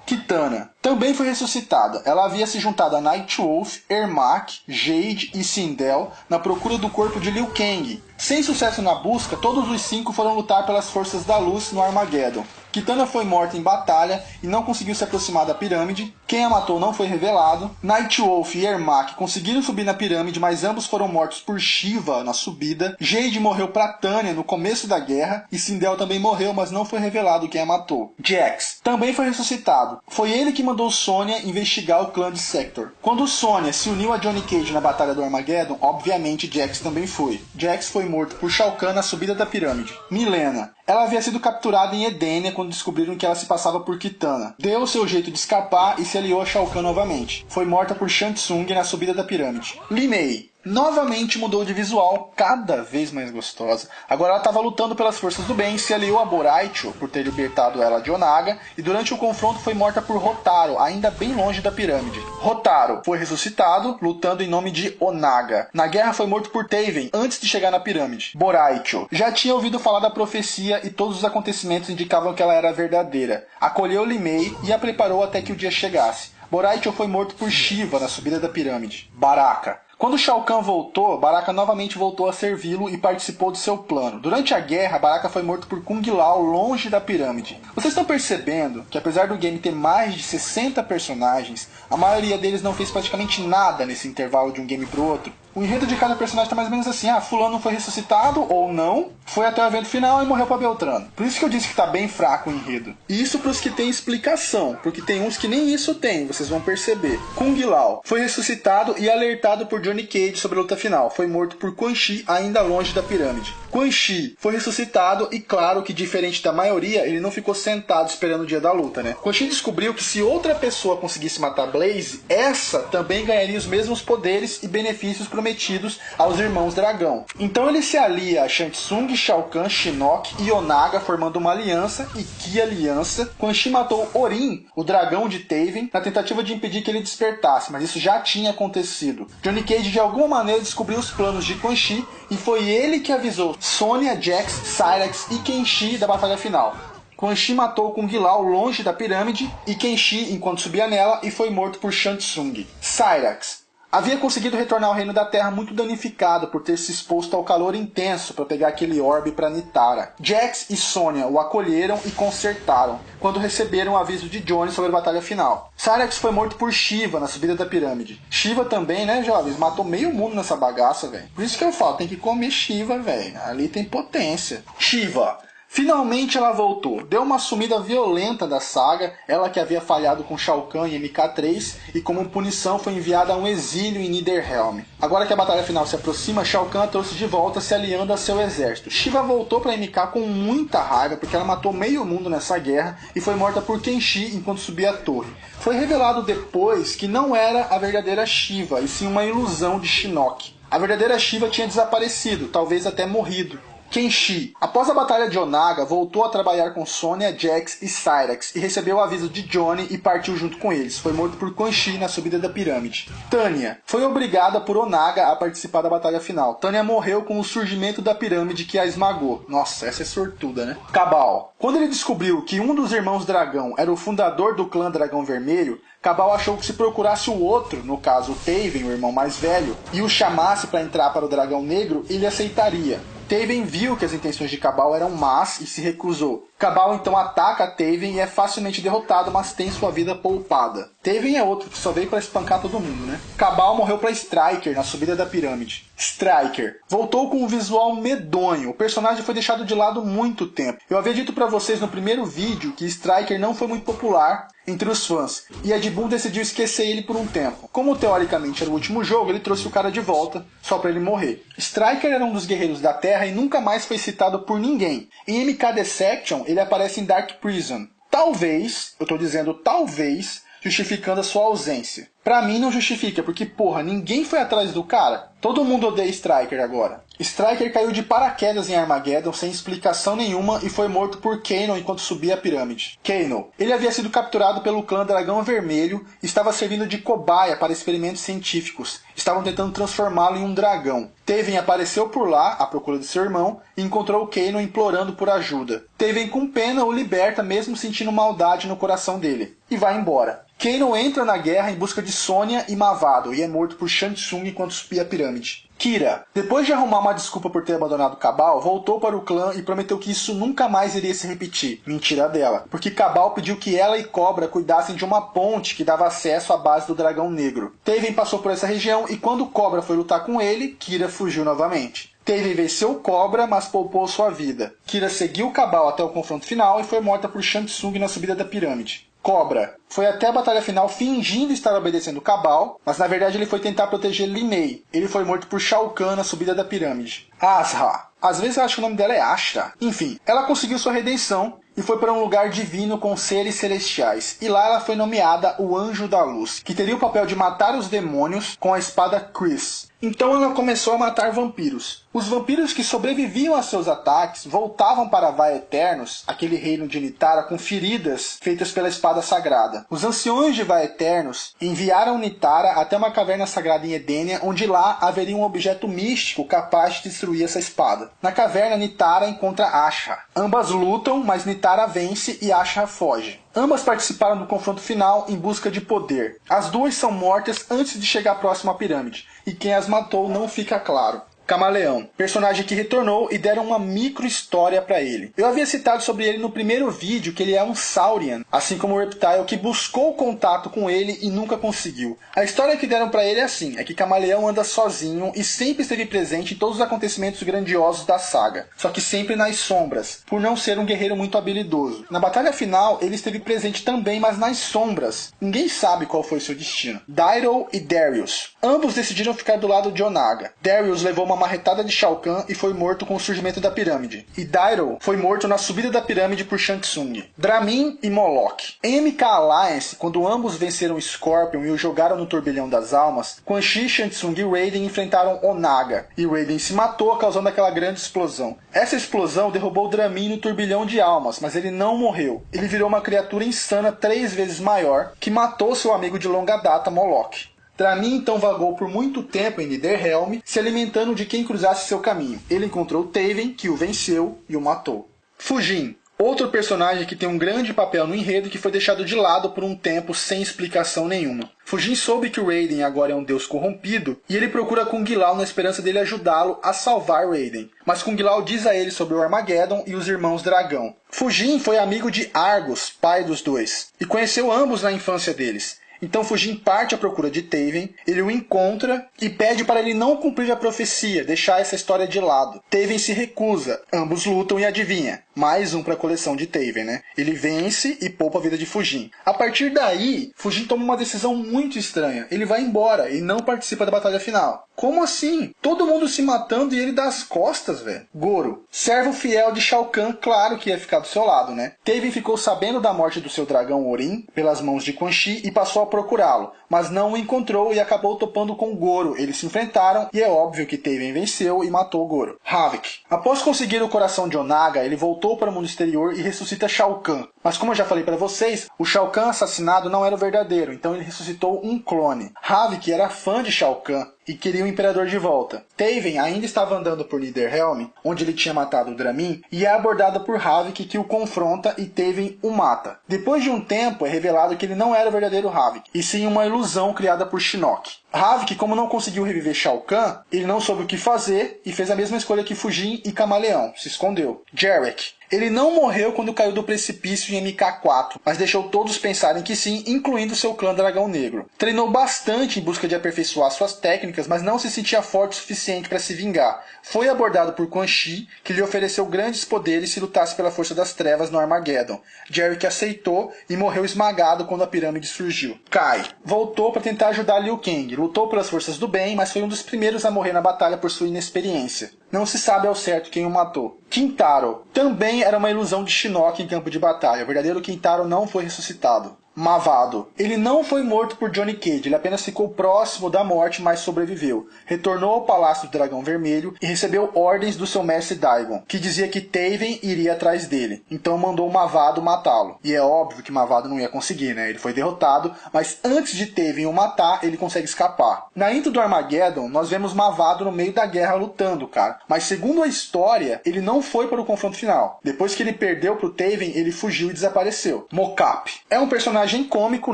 Kitana também foi ressuscitada. Ela havia se juntado a Nightwolf, Ermac, Jade e Sindel na procura do corpo de Liu Kang. Sem sucesso na busca, todos os 5 foram lutar pelas forças da luz no Armageddon. Kitana foi morta em batalha e não conseguiu se aproximar da pirâmide. Quem a matou não foi revelado. Nightwolf e Ermac conseguiram subir na pirâmide, mas ambos foram mortos por Shiva na subida. Jade morreu pra Tanya no começo da guerra e Sindel também morreu, mas não foi revelado quem a matou. Jax também foi ressuscitado. Foi ele que mandou Sonya investigar o clã de Sector. Quando Sonya se uniu a Johnny Cage na batalha do Armageddon, obviamente Jax também foi. Jax foi morto por Shao Kahn na subida da pirâmide. Mileena. Ela havia sido capturada em Edenia quando descobriram que ela se passava por Kitana. Deu o seu jeito de escapar e se aliou a Shao Kahn novamente. Foi morta por Shang Tsung na subida da pirâmide. Li Mei novamente mudou de visual, cada vez mais gostosa. Agora ela estava lutando pelas forças do bem, se aliou a Boraicho por ter libertado ela de Onaga, e durante o confronto foi morta por Hotaru, ainda bem longe da pirâmide. Hotaru foi ressuscitado, lutando em nome de Onaga. Na guerra foi morto por Taven, antes de chegar na pirâmide. Boraicho já tinha ouvido falar da profecia e todos os acontecimentos indicavam que ela era verdadeira. Acolheu Li Mei e a preparou até que o dia chegasse. Boraicho foi morto por Shiva na subida da pirâmide. Baraka. Quando Shao Kahn voltou, Baraka novamente voltou a servi-lo e participou do seu plano. Durante a guerra, Baraka foi morto por Kung Lao, longe da pirâmide. Vocês estão percebendo que apesar do game ter mais de 60 personagens, a maioria deles não fez praticamente nada nesse intervalo de um game pro outro? O enredo de cada personagem tá mais ou menos assim, fulano foi ressuscitado ou não, foi até o evento final e morreu pra Beltrano. Por isso que eu disse que tá bem fraco o enredo. E isso pros que tem explicação, porque tem uns que nem isso tem, vocês vão perceber. Kung Lao foi ressuscitado e alertado por Johnny Cage sobre a luta final. Foi morto por Quan Chi, ainda longe da pirâmide. Quan Chi foi ressuscitado e claro que diferente da maioria, ele não ficou sentado esperando o dia da luta, né? Quan Chi descobriu que se outra pessoa conseguisse matar Blaze, essa também ganharia os mesmos poderes e benefícios prometidos aos irmãos dragão. Então ele se alia a Shang Tsung, Shao Kahn, Shinnok e Onaga, formando uma aliança. E que aliança! Quan Chi matou Orin, o dragão de Taven, na tentativa de impedir que ele despertasse, mas isso já tinha acontecido. Johnny Cage de alguma maneira descobriu os planos de Quan Chi e foi ele que avisou Sonya, Jax, Cyrax e Kenshi da batalha final. Quan Chi matou Kung Lao longe da pirâmide e Kenshi enquanto subia nela e foi morto por Shang Tsung. Cyrax havia conseguido retornar ao Reino da Terra muito danificado por ter se exposto ao calor intenso para pegar aquele orbe para Nitara. Jax e Sonya o acolheram e consertaram, quando receberam o aviso de Johnny sobre a batalha final. Cyrax foi morto por Shiva na subida da pirâmide. Shiva também, né, jovens? Matou meio mundo nessa bagaça, velho. Por isso que eu falo, tem que comer Shiva, velho. Ali tem potência. Shiva. Finalmente ela voltou, deu uma sumida violenta da saga, ela que havia falhado com Shao Kahn em MK3 e como punição foi enviada a um exílio em Niederhelm. Agora que a batalha final se aproxima, Shao Kahn a trouxe de volta se aliando a seu exército. Shiva voltou para MK com muita raiva porque ela matou meio mundo nessa guerra e foi morta por Kenshi enquanto subia a torre. Foi revelado depois que não era a verdadeira Shiva e sim uma ilusão de Shinnok. A verdadeira Shiva tinha desaparecido, talvez até morrido. Kenshi, após a batalha de Onaga, voltou a trabalhar com Sonya, Jax e Cyrax e recebeu o aviso de Johnny e partiu junto com eles. Foi morto por Quan Chi na subida da pirâmide. Tanya foi obrigada por Onaga a participar da batalha final. Tanya morreu com o surgimento da pirâmide que a esmagou. Nossa, essa é sortuda, né? Cabal. Quando ele descobriu que um dos irmãos dragão era o fundador do clã Dragão Vermelho, Cabal achou que se procurasse o outro, no caso o Taven, o irmão mais velho, e o chamasse para entrar para o Dragão Negro, ele aceitaria. Taven viu que as intenções de Cabal eram más e se recusou. Cabal então ataca Taven e é facilmente derrotado, mas tem sua vida poupada. Taven é outro que só veio para espancar todo mundo, né? Cabal morreu para Striker na subida da pirâmide. Striker voltou com um visual medonho. O personagem foi deixado de lado muito tempo. Eu havia dito para vocês no primeiro vídeo que Striker não foi muito popular entre os fãs, e Ed Boon decidiu esquecer ele por um tempo. Como teoricamente era o último jogo, ele trouxe o cara de volta, só para ele morrer. Striker era um dos guerreiros da Terra e nunca mais foi citado por ninguém. Em MK Deception, ele aparece em Dark Prison. talvez, eu tô dizendo talvez, justificando a sua ausência. Pra mim não justifica, porque porra, ninguém foi atrás do cara. Todo mundo odeia Striker agora. Striker caiu de paraquedas em Armageddon sem explicação nenhuma e foi morto por Kano enquanto subia a pirâmide. Kano. Ele havia sido capturado pelo clã Dragão Vermelho e estava servindo de cobaia para experimentos científicos. Estavam tentando transformá-lo em um dragão. Taven apareceu por lá, à procura de seu irmão, e encontrou Kano implorando por ajuda. Taven com pena o liberta mesmo sentindo maldade no coração dele. E vai embora. Kano entra na guerra em busca de Sonya e Mavado e é morto por Shang Tsung enquanto subia a pirâmide. Kira, depois de arrumar uma desculpa por ter abandonado Cabal, voltou para o clã e prometeu que isso nunca mais iria se repetir. Mentira dela, porque Cabal pediu que ela e Cobra cuidassem de uma ponte que dava acesso à base do Dragão Negro. Taven passou por essa região e quando Cobra foi lutar com ele, Kira fugiu novamente. Taven venceu Cobra, mas poupou sua vida. Kira seguiu Cabal até o confronto final e foi morta por Shang Tsung na subida da pirâmide. Cobra foi até a batalha final fingindo estar obedecendo Cabal, mas na verdade ele foi tentar proteger Li Mei. Ele foi morto por Shao Kahn na subida da pirâmide. Asra. Às vezes eu acho que o nome dela é Ashra. Enfim, ela conseguiu sua redenção e foi para um lugar divino com seres celestiais. E lá ela foi nomeada o Anjo da Luz, que teria o papel de matar os demônios com a espada Chris. Então ela começou a matar vampiros. Os vampiros que sobreviviam a seus ataques voltavam para Vaeternos, aquele reino de Nitara, com feridas feitas pela espada sagrada. Os anciões de Vaeternos enviaram Nitara até uma caverna sagrada em Edenia, onde lá haveria um objeto místico capaz de destruir essa espada. Na caverna, Nitara encontra Ashra. Ambas lutam, mas Nitara vence e Ashra foge. Ambas participaram do confronto final em busca de poder. As duas são mortas antes de chegar próximo à pirâmide, e quem as matou não fica claro. Camaleão, personagem que retornou e deram uma micro história pra ele. Eu havia citado sobre ele no primeiro vídeo que ele é um Saurian, assim como o Reptile que buscou contato com ele e nunca conseguiu. A história que deram pra ele é assim, é que Camaleão anda sozinho e sempre esteve presente em todos os acontecimentos grandiosos da saga, só que sempre nas sombras, por não ser um guerreiro muito habilidoso. Na batalha final, ele esteve presente também, mas nas sombras. Ninguém sabe qual foi seu destino. Dyro e Darius. Ambos decidiram ficar do lado de Onaga. Darius levou uma marretada de Shao Kahn e foi morto com o surgimento da pirâmide. E Dyro foi morto na subida da pirâmide por Shang Tsung. Dramin e Moloch. Em MK Alliance, quando ambos venceram Scorpion e o jogaram no turbilhão das almas, Quan Chi, Shang Tsung e Raiden enfrentaram Onaga. E Raiden se matou, causando aquela grande explosão. Essa explosão derrubou Dramin no turbilhão de almas, mas ele não morreu. Ele virou uma criatura insana 3 vezes maior, que matou seu amigo de longa data, Moloch. Dramin então vagou por muito tempo em Niederhelm, se alimentando de quem cruzasse seu caminho. Ele encontrou Taven, que o venceu e o matou. Fujin, outro personagem que tem um grande papel no enredo e que foi deixado de lado por um tempo sem explicação nenhuma. Fujin soube que o Raiden agora é um deus corrompido e ele procura Kung Lao na esperança dele ajudá-lo a salvar Raiden. Mas Kung Lao diz a ele sobre o Armageddon e os irmãos Dragão. Fujin foi amigo de Argus, pai dos dois, e conheceu ambos na infância deles. Então Fujin parte à procura de Taven, ele o encontra e pede para ele não cumprir a profecia, deixar essa história de lado. Taven se recusa, ambos lutam e adivinha, mais um para a coleção de Taven, né? Ele vence e poupa a vida de Fujin. A partir daí, Fujin toma uma decisão muito estranha, ele vai embora e não participa da batalha final. Como assim? Todo mundo se matando e ele dá as costas, velho. Goro, servo fiel de Shao Kahn, claro que ia ficar do seu lado, né? Taven ficou sabendo da morte do seu dragão Orin, pelas mãos de Quan Chi, e passou a procurá-lo, mas não o encontrou e acabou topando com Goro. Eles se enfrentaram e é óbvio que Taven venceu e matou Goro. Havik. Após conseguir o coração de Onaga, ele voltou para o mundo exterior e ressuscita Shao Kahn. Mas como eu já falei para vocês, o Shao Kahn assassinado não era o verdadeiro, então ele ressuscitou um clone. Havik era fã de Shao Kahn e queria o Imperador de volta. Taven ainda estava andando por Niederhelm, onde ele tinha matado o Dramin, e é abordado por Havik, que o confronta e Taven o mata. Depois de um tempo, é revelado que ele não era o verdadeiro Havik, e sim uma ilusão criada por Shinnok. Havik, como não conseguiu reviver Shao Kahn, ele não soube o que fazer e fez a mesma escolha que Fujin e Camaleão, se escondeu. Jarek. Ele não morreu quando caiu do precipício em MK4, mas deixou todos pensarem que sim, incluindo seu clã Dragão Negro. Treinou bastante em busca de aperfeiçoar suas técnicas, mas não se sentia forte o suficiente para se vingar. Foi abordado por Quan Chi, que lhe ofereceu grandes poderes se lutasse pela força das trevas no Armageddon. Jarek aceitou e morreu esmagado quando a pirâmide surgiu. Kai voltou para tentar ajudar Liu Kang. Lutou pelas forças do bem, mas foi um dos primeiros a morrer na batalha por sua inexperiência. Não se sabe ao certo quem o matou. Kintaro também era uma ilusão de Shinnok em campo de batalha. O verdadeiro Kintaro não foi ressuscitado. Mavado. Ele não foi morto por Johnny Cage, ele apenas ficou próximo da morte, mas sobreviveu. Retornou ao Palácio do Dragão Vermelho e recebeu ordens do seu mestre Daigon, que dizia que Taven iria atrás dele. Então mandou Mavado matá-lo. E é óbvio que Mavado não ia conseguir, né? Ele foi derrotado, mas antes de Taven o matar, ele consegue escapar. Na intro do Armageddon, nós vemos Mavado no meio da guerra lutando, cara. Mas segundo a história, ele não foi para o confronto final. Depois que ele perdeu pro Taven, ele fugiu e desapareceu. Mocap. É um personagem cômico,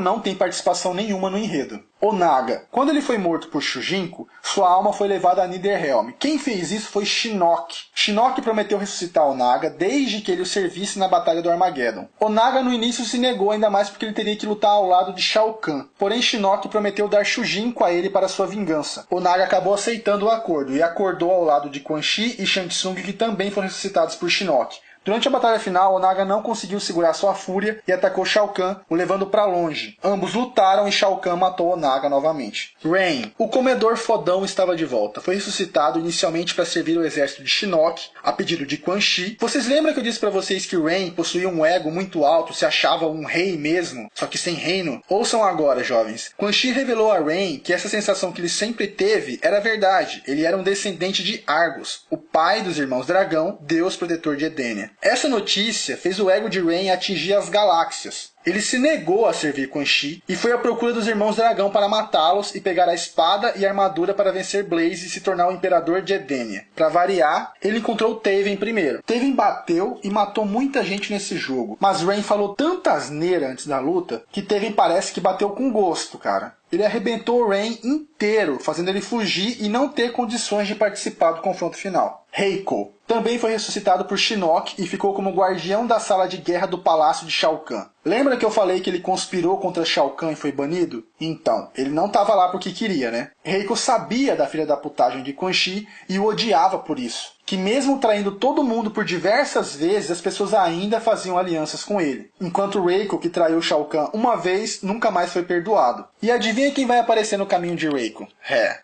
não tem participação nenhuma no enredo. Onaga. Quando ele foi morto por Shujinko, sua alma foi levada a Nidarhelm. Quem fez isso foi Shinnok. Shinnok prometeu ressuscitar Onaga desde que ele o servisse na Batalha do Armageddon. Onaga no início se negou, ainda mais porque ele teria que lutar ao lado de Shao Kahn. Porém Shinnok prometeu dar Shujinko a ele para sua vingança. Onaga acabou aceitando o acordo e acordou ao lado de Quan Chi e Shang Tsung, que também foram ressuscitados por Shinnok. Durante a batalha final, Onaga não conseguiu segurar sua fúria e atacou Shao Kahn, o levando para longe. Ambos lutaram e Shao Kahn matou Onaga novamente. Rain. O comedor fodão estava de volta. Foi ressuscitado inicialmente para servir o exército de Shinnok, a pedido de Quan Chi. Vocês lembram que eu disse para vocês que Rain possuía um ego muito alto, se achava um rei mesmo, só que sem reino? Ouçam agora, jovens. Quan Chi revelou a Rain que essa sensação que ele sempre teve era verdade. Ele era um descendente de Argus, o pai dos Irmãos Dragão, deus protetor de Edenia. Essa notícia fez o ego de Rain atingir as galáxias. Ele se negou a servir Quan Chi e foi à procura dos Irmãos Dragão para matá-los e pegar a espada e a armadura para vencer Blaze e se tornar o Imperador de Edenia. Para variar, ele encontrou Taven primeiro. Taven bateu e matou muita gente nesse jogo, mas Rain falou tanta asneira antes da luta que Taven parece que bateu com gosto, cara. Ele arrebentou o Rain inteiro, fazendo ele fugir e não ter condições de participar do confronto final. Reiko também foi ressuscitado por Shinnok e ficou como guardião da sala de guerra do palácio de Shao Kahn. Lembra que eu falei que ele conspirou contra Shao Kahn e foi banido? Então, ele não estava lá porque queria, né? Reiko sabia da filha da putagem de Quan Chi e o odiava por isso. Que mesmo traindo todo mundo por diversas vezes, as pessoas ainda faziam alianças com ele. Enquanto Reiko, que traiu Shao Kahn uma vez, nunca mais foi perdoado. E adivinha quem vai aparecer no caminho de Reiko?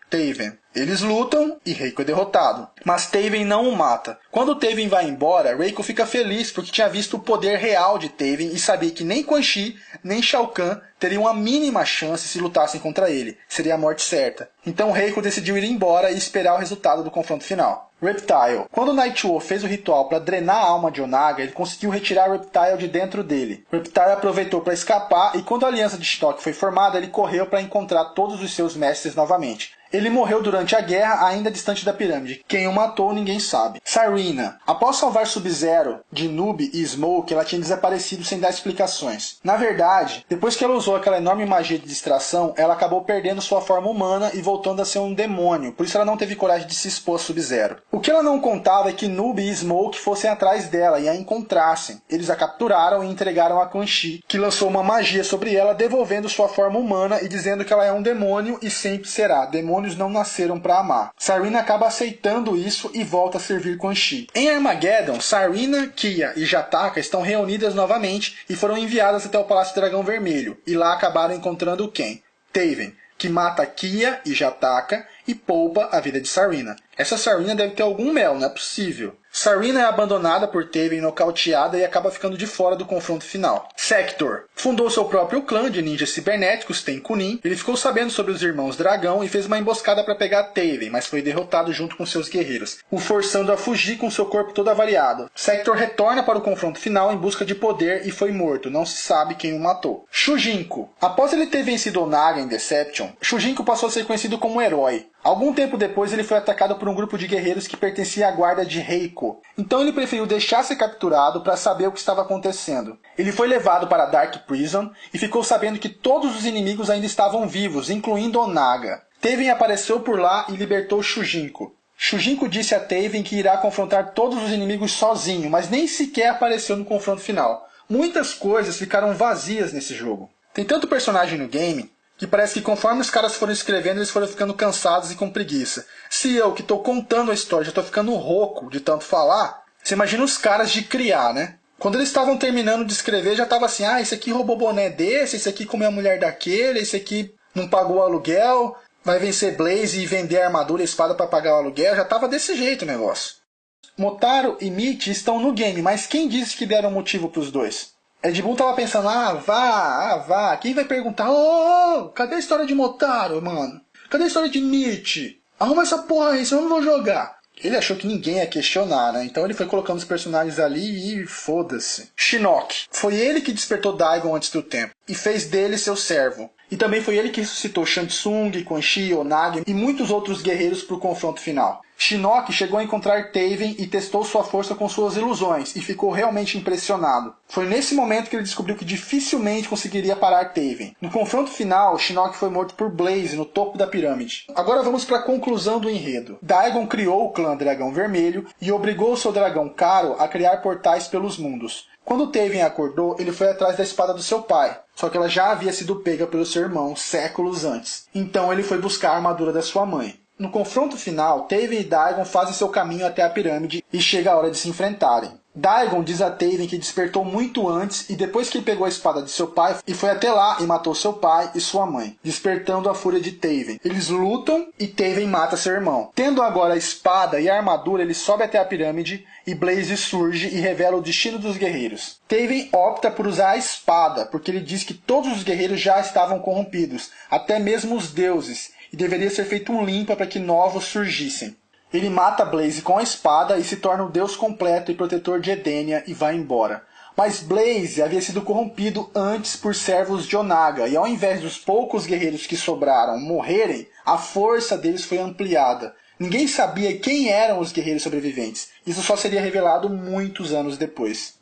Taven. Eles lutam e Reiko é derrotado. Mas Taven não o mata. Quando Taven vai embora, Reiko fica feliz porque tinha visto o poder real de Taven e sabia que nem Quan Chi, nem Shao Kahn teriam a mínima chance se lutassem contra ele. Seria a morte certa. Então Reiko decidiu ir embora e esperar o resultado do confronto final. Reptile. Quando Nightwolf fez o ritual para drenar a alma de Onaga, ele conseguiu retirar Reptile de dentro dele. Reptile aproveitou para escapar e quando a aliança de Shinnok foi formada, ele correu para encontrar todos os seus mestres novamente. Ele morreu durante a guerra, ainda distante da pirâmide. Quem o matou, ninguém sabe. Sareena. Após salvar Sub-Zero de Noob e Smoke, ela tinha desaparecido sem dar explicações. Na verdade, depois que ela usou aquela enorme magia de distração, ela acabou perdendo sua forma humana e voltando a ser um demônio. Por isso ela não teve coragem de se expor a Sub-Zero. O que ela não contava é que Noob e Smoke fossem atrás dela e a encontrassem. Eles a capturaram e entregaram a Quan Chi, que lançou uma magia sobre ela, devolvendo sua forma humana e dizendo que ela é um demônio e sempre será. Demônios não nasceram para amar. Sareena acaba aceitando isso e volta a servir Quan Chi. Em Armageddon, Sareena, Kia e Jataka estão reunidas novamente e foram enviadas até o Palácio do Dragão Vermelho. E lá acabaram encontrando quem? Taven, que mata Kia e Jataka e poupa a vida de Sareena. Essa Sareena deve ter algum mel, não é possível. Sareena é abandonada por Taven nocauteada e acaba ficando de fora do confronto final. Sector fundou seu próprio clã de ninjas cibernéticos, Tenkunin. Ele ficou sabendo sobre os Irmãos Dragão e fez uma emboscada para pegar Taven, mas foi derrotado junto com seus guerreiros, o forçando a fugir com seu corpo todo avariado. Sector retorna para o confronto final em busca de poder e foi morto, não se sabe quem o matou. Shujinko. Após ele ter vencido Onaga em Deception, Shujinko passou a ser conhecido como um herói. Algum tempo depois ele foi atacado por um grupo de guerreiros que pertencia à guarda de Reiko. Então ele preferiu deixar ser capturado para saber o que estava acontecendo. Ele foi levado para Dark Prison e ficou sabendo que todos os inimigos ainda estavam vivos, incluindo Onaga. Taven apareceu por lá e libertou Shujinko. Shujinko disse a Taven que irá confrontar todos os inimigos sozinho, mas nem sequer apareceu no confronto final. Muitas coisas ficaram vazias nesse jogo. Tem tanto personagem no game que parece que conforme os caras foram escrevendo, eles foram ficando cansados e com preguiça. Se eu, que estou contando a história, já estou ficando rouco de tanto falar, você imagina os caras de criar, né? Quando eles estavam terminando de escrever, já estava assim, esse aqui roubou boné desse, esse aqui comeu a mulher daquele, esse aqui não pagou o aluguel. vai vencer Blaze e vender a armadura e a espada para pagar o aluguel. Já tava desse jeito o negócio. Motaro e Mitch estão no game, mas quem disse que deram motivo pros dois? Ed Boon tava pensando, vá. Quem vai perguntar, cadê a história de Motaro, mano? Cadê a história de Mitch? Arruma essa porra aí, senão eu não vou jogar. Ele achou que ninguém ia questionar, né? Então ele foi colocando os personagens ali e foda-se. Shinnok. Foi ele que despertou Daigon antes do tempo e fez dele seu servo. E também foi ele que ressuscitou Shang Tsung, Quan Chi, Onagi e muitos outros guerreiros para o confronto final. Shinnok chegou a encontrar Taven e testou sua força com suas ilusões e ficou realmente impressionado. Foi nesse momento que ele descobriu que dificilmente conseguiria parar Taven. No confronto final, Shinnok foi morto por Blaze no topo da pirâmide. Agora vamos para a conclusão do enredo. Daigon criou o clã Dragão Vermelho e obrigou seu dragão Karo a criar portais pelos mundos. Quando Taven acordou, ele foi atrás da espada do seu pai, só que ela já havia sido pega pelo seu irmão séculos antes. Então ele foi buscar a armadura da sua mãe. No confronto final, Taven e Daigon fazem seu caminho até a pirâmide e chega a hora de se enfrentarem. Daigon diz a Taven que despertou muito antes e depois que ele pegou a espada de seu pai e foi até lá e matou seu pai e sua mãe, despertando a fúria de Taven. Eles lutam e Taven mata seu irmão. Tendo agora a espada e a armadura, ele sobe até a pirâmide e Blaze surge e revela o destino dos guerreiros. Taven opta por usar a espada, porque ele diz que todos os guerreiros já estavam corrompidos, até mesmo os deuses, e deveria ser feito um limpa para que novos surgissem. Ele mata Blaze com a espada e se torna o deus completo e protetor de Edenia e vai embora. Mas Blaze havia sido corrompido antes por servos de Onaga, e ao invés dos poucos guerreiros que sobraram morrerem, a força deles foi ampliada. Ninguém sabia quem eram os guerreiros sobreviventes. Isso só seria revelado muitos anos depois.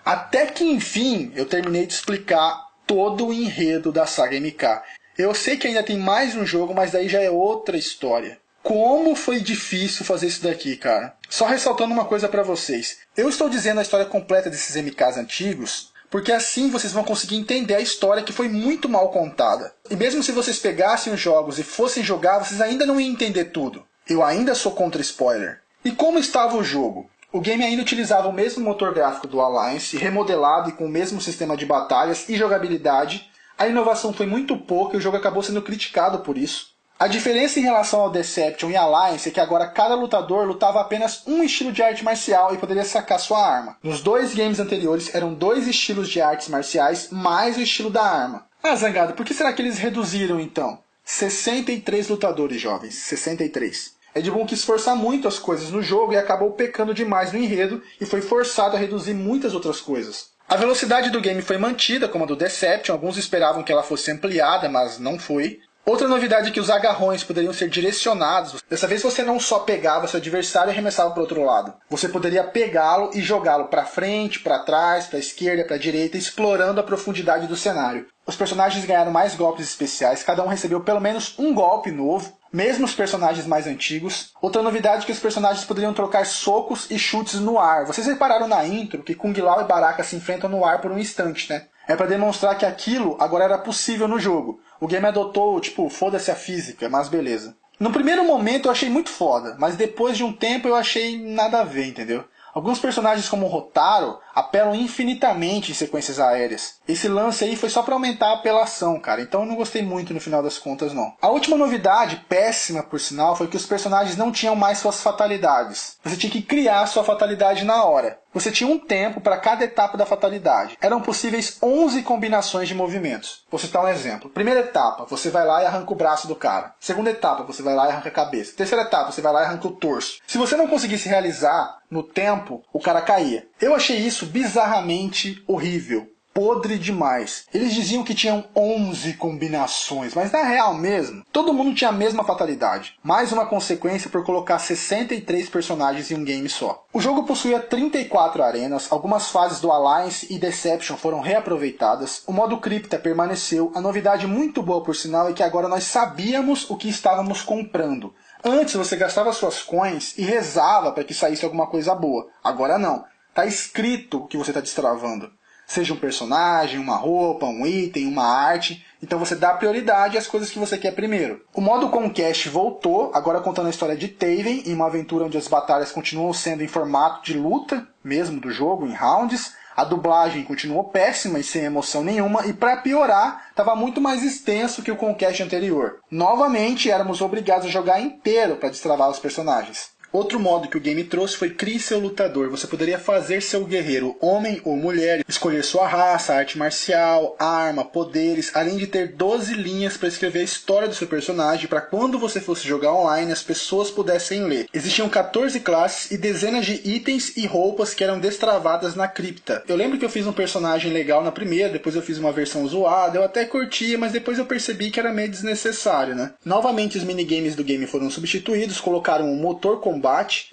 Até que enfim eu terminei de explicar todo o enredo da saga MK. Eu sei que ainda tem mais um jogo, mas daí já é outra história. Como foi difícil fazer isso daqui, cara. Só ressaltando uma coisa pra vocês. Eu estou dizendo a história completa desses MKs antigos, porque assim vocês vão conseguir entender a história que foi muito mal contada. E mesmo se vocês pegassem os jogos e fossem jogar, vocês ainda não iam entender tudo. Eu ainda sou contra spoiler. E como estava o jogo? O game ainda utilizava o mesmo motor gráfico do Alliance, remodelado e com o mesmo sistema de batalhas e jogabilidade. A inovação foi muito pouca e o jogo acabou sendo criticado por isso. A diferença em relação ao Deception e Alliance é que agora cada lutador lutava apenas um estilo de arte marcial e poderia sacar sua arma. Nos dois games anteriores eram dois estilos de artes marciais mais o estilo da arma. Ah, Zangado, por que será que eles reduziram então? 63 lutadores, jovens. 63. Ed Boon quis forçar muito as coisas no jogo e acabou pecando demais no enredo e foi forçado a reduzir muitas outras coisas. A velocidade do game foi mantida, como a do Deception. Alguns esperavam que ela fosse ampliada, mas não foi. Outra novidade é que os agarrões poderiam ser direcionados. Dessa vez você não só pegava seu adversário e arremessava para o outro lado. Você poderia pegá-lo e jogá-lo para frente, para trás, para a esquerda, para a direita, explorando a profundidade do cenário. Os personagens ganharam mais golpes especiais, cada um recebeu pelo menos um golpe novo, mesmo os personagens mais antigos. Outra novidade é que os personagens poderiam trocar socos e chutes no ar. Vocês repararam na intro que Kung Lao e Baraka se enfrentam no ar por um instante, né? É para demonstrar que aquilo agora era possível no jogo. O game adotou, foda-se a física, mas beleza. No primeiro momento eu achei muito foda, mas depois de um tempo eu achei nada a ver, entendeu? Alguns personagens como o Rotaro apelam infinitamente em sequências aéreas. Esse lance aí foi só pra aumentar a apelação, cara. Então eu não gostei muito no final das contas, não. A última novidade, péssima por sinal, foi que os personagens não tinham mais suas fatalidades. Você tinha que criar sua fatalidade na hora. Você tinha um tempo para cada etapa da fatalidade. Eram possíveis 11 combinações de movimentos. Vou citar um exemplo. Primeira etapa, você vai lá e arranca o braço do cara. Segunda etapa, você vai lá e arranca a cabeça. Terceira etapa, você vai lá e arranca o torso. Se você não conseguisse realizar no tempo, o cara caía. Eu achei isso bizarramente horrível. Podre demais. Eles diziam que tinham 11 combinações, mas na real mesmo, todo mundo tinha a mesma fatalidade. Mais uma consequência por colocar 63 personagens em um game só. O jogo possuía 34 arenas, algumas fases do Alliance e Deception foram reaproveitadas, o modo cripta permaneceu, a novidade muito boa por sinal é que agora nós sabíamos o que estávamos comprando. Antes você gastava suas coins e rezava para que saísse alguma coisa boa. Agora não. Está escrito o que você está destravando. Seja um personagem, uma roupa, um item, uma arte. Então você dá prioridade às coisas que você quer primeiro. O modo Conquest voltou, agora contando a história de Taven, em uma aventura onde as batalhas continuam sendo em formato de luta, mesmo do jogo, em rounds. A dublagem continuou péssima e sem emoção nenhuma, e para piorar, estava muito mais extenso que o Conquest anterior. Novamente, éramos obrigados a jogar inteiro para destravar os personagens. Outro modo que o game trouxe foi Crie seu lutador. Você poderia fazer seu guerreiro homem ou mulher, escolher sua raça, arte marcial, arma, poderes, além de ter 12 linhas para escrever a história do seu personagem para quando você fosse jogar online as pessoas pudessem ler. Existiam 14 classes e dezenas de itens e roupas que eram destravadas na cripta. Eu lembro que eu fiz um personagem legal na primeira, depois eu fiz uma versão zoada, eu até curtia, mas depois eu percebi que era meio desnecessário, né? Novamente os minigames do game foram substituídos, colocaram um motor combate,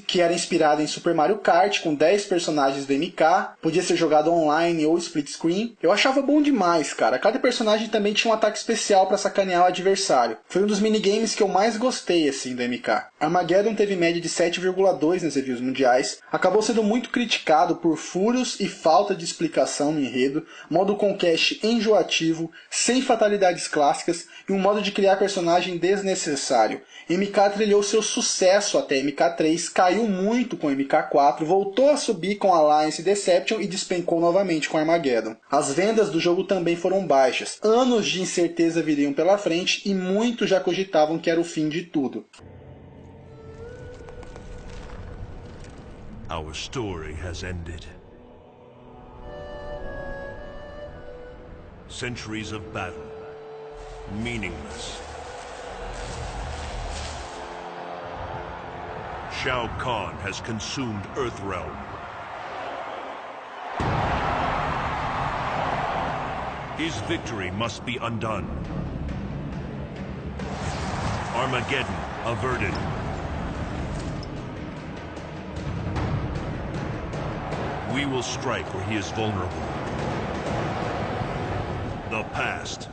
que era inspirado em Super Mario Kart, com 10 personagens do MK, podia ser jogado online ou split screen. Eu achava bom demais, cara. Cada personagem também tinha um ataque especial para sacanear o adversário. Foi um dos minigames que eu mais gostei, assim, do MK. Armageddon teve média de 7,2 nas reviews mundiais, acabou sendo muito criticado por furos e falta de explicação no enredo, modo Conquest enjoativo, sem fatalidades clássicas e um modo de criar personagem desnecessário. MK trilhou seu sucesso até MK3, caiu muito com MK4, voltou a subir com Alliance e Deception e despencou novamente com Armageddon. As vendas do jogo também foram baixas, anos de incerteza viriam pela frente e muitos já cogitavam que era o fim de tudo. Our story has ended. Centuries of battle, meaningless. Shao Kahn has consumed Earthrealm. His victory must be undone. Armageddon averted. We will strike where he is vulnerable. The past.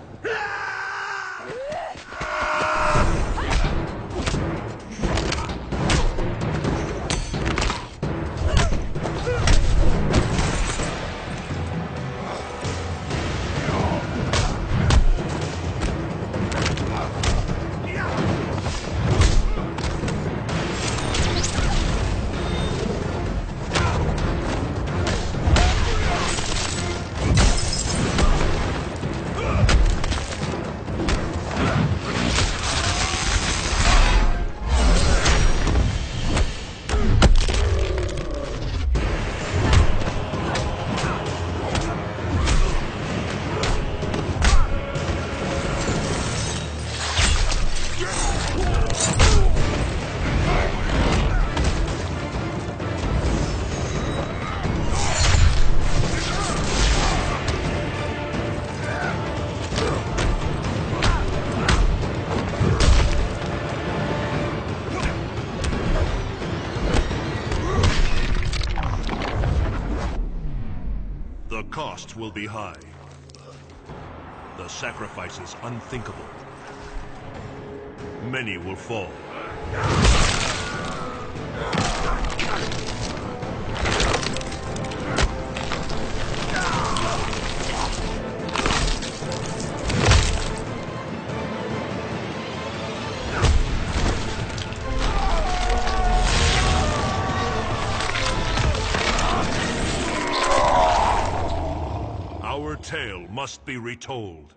The costs will be high. The sacrifices unthinkable. Many will fall. Our tale must be retold.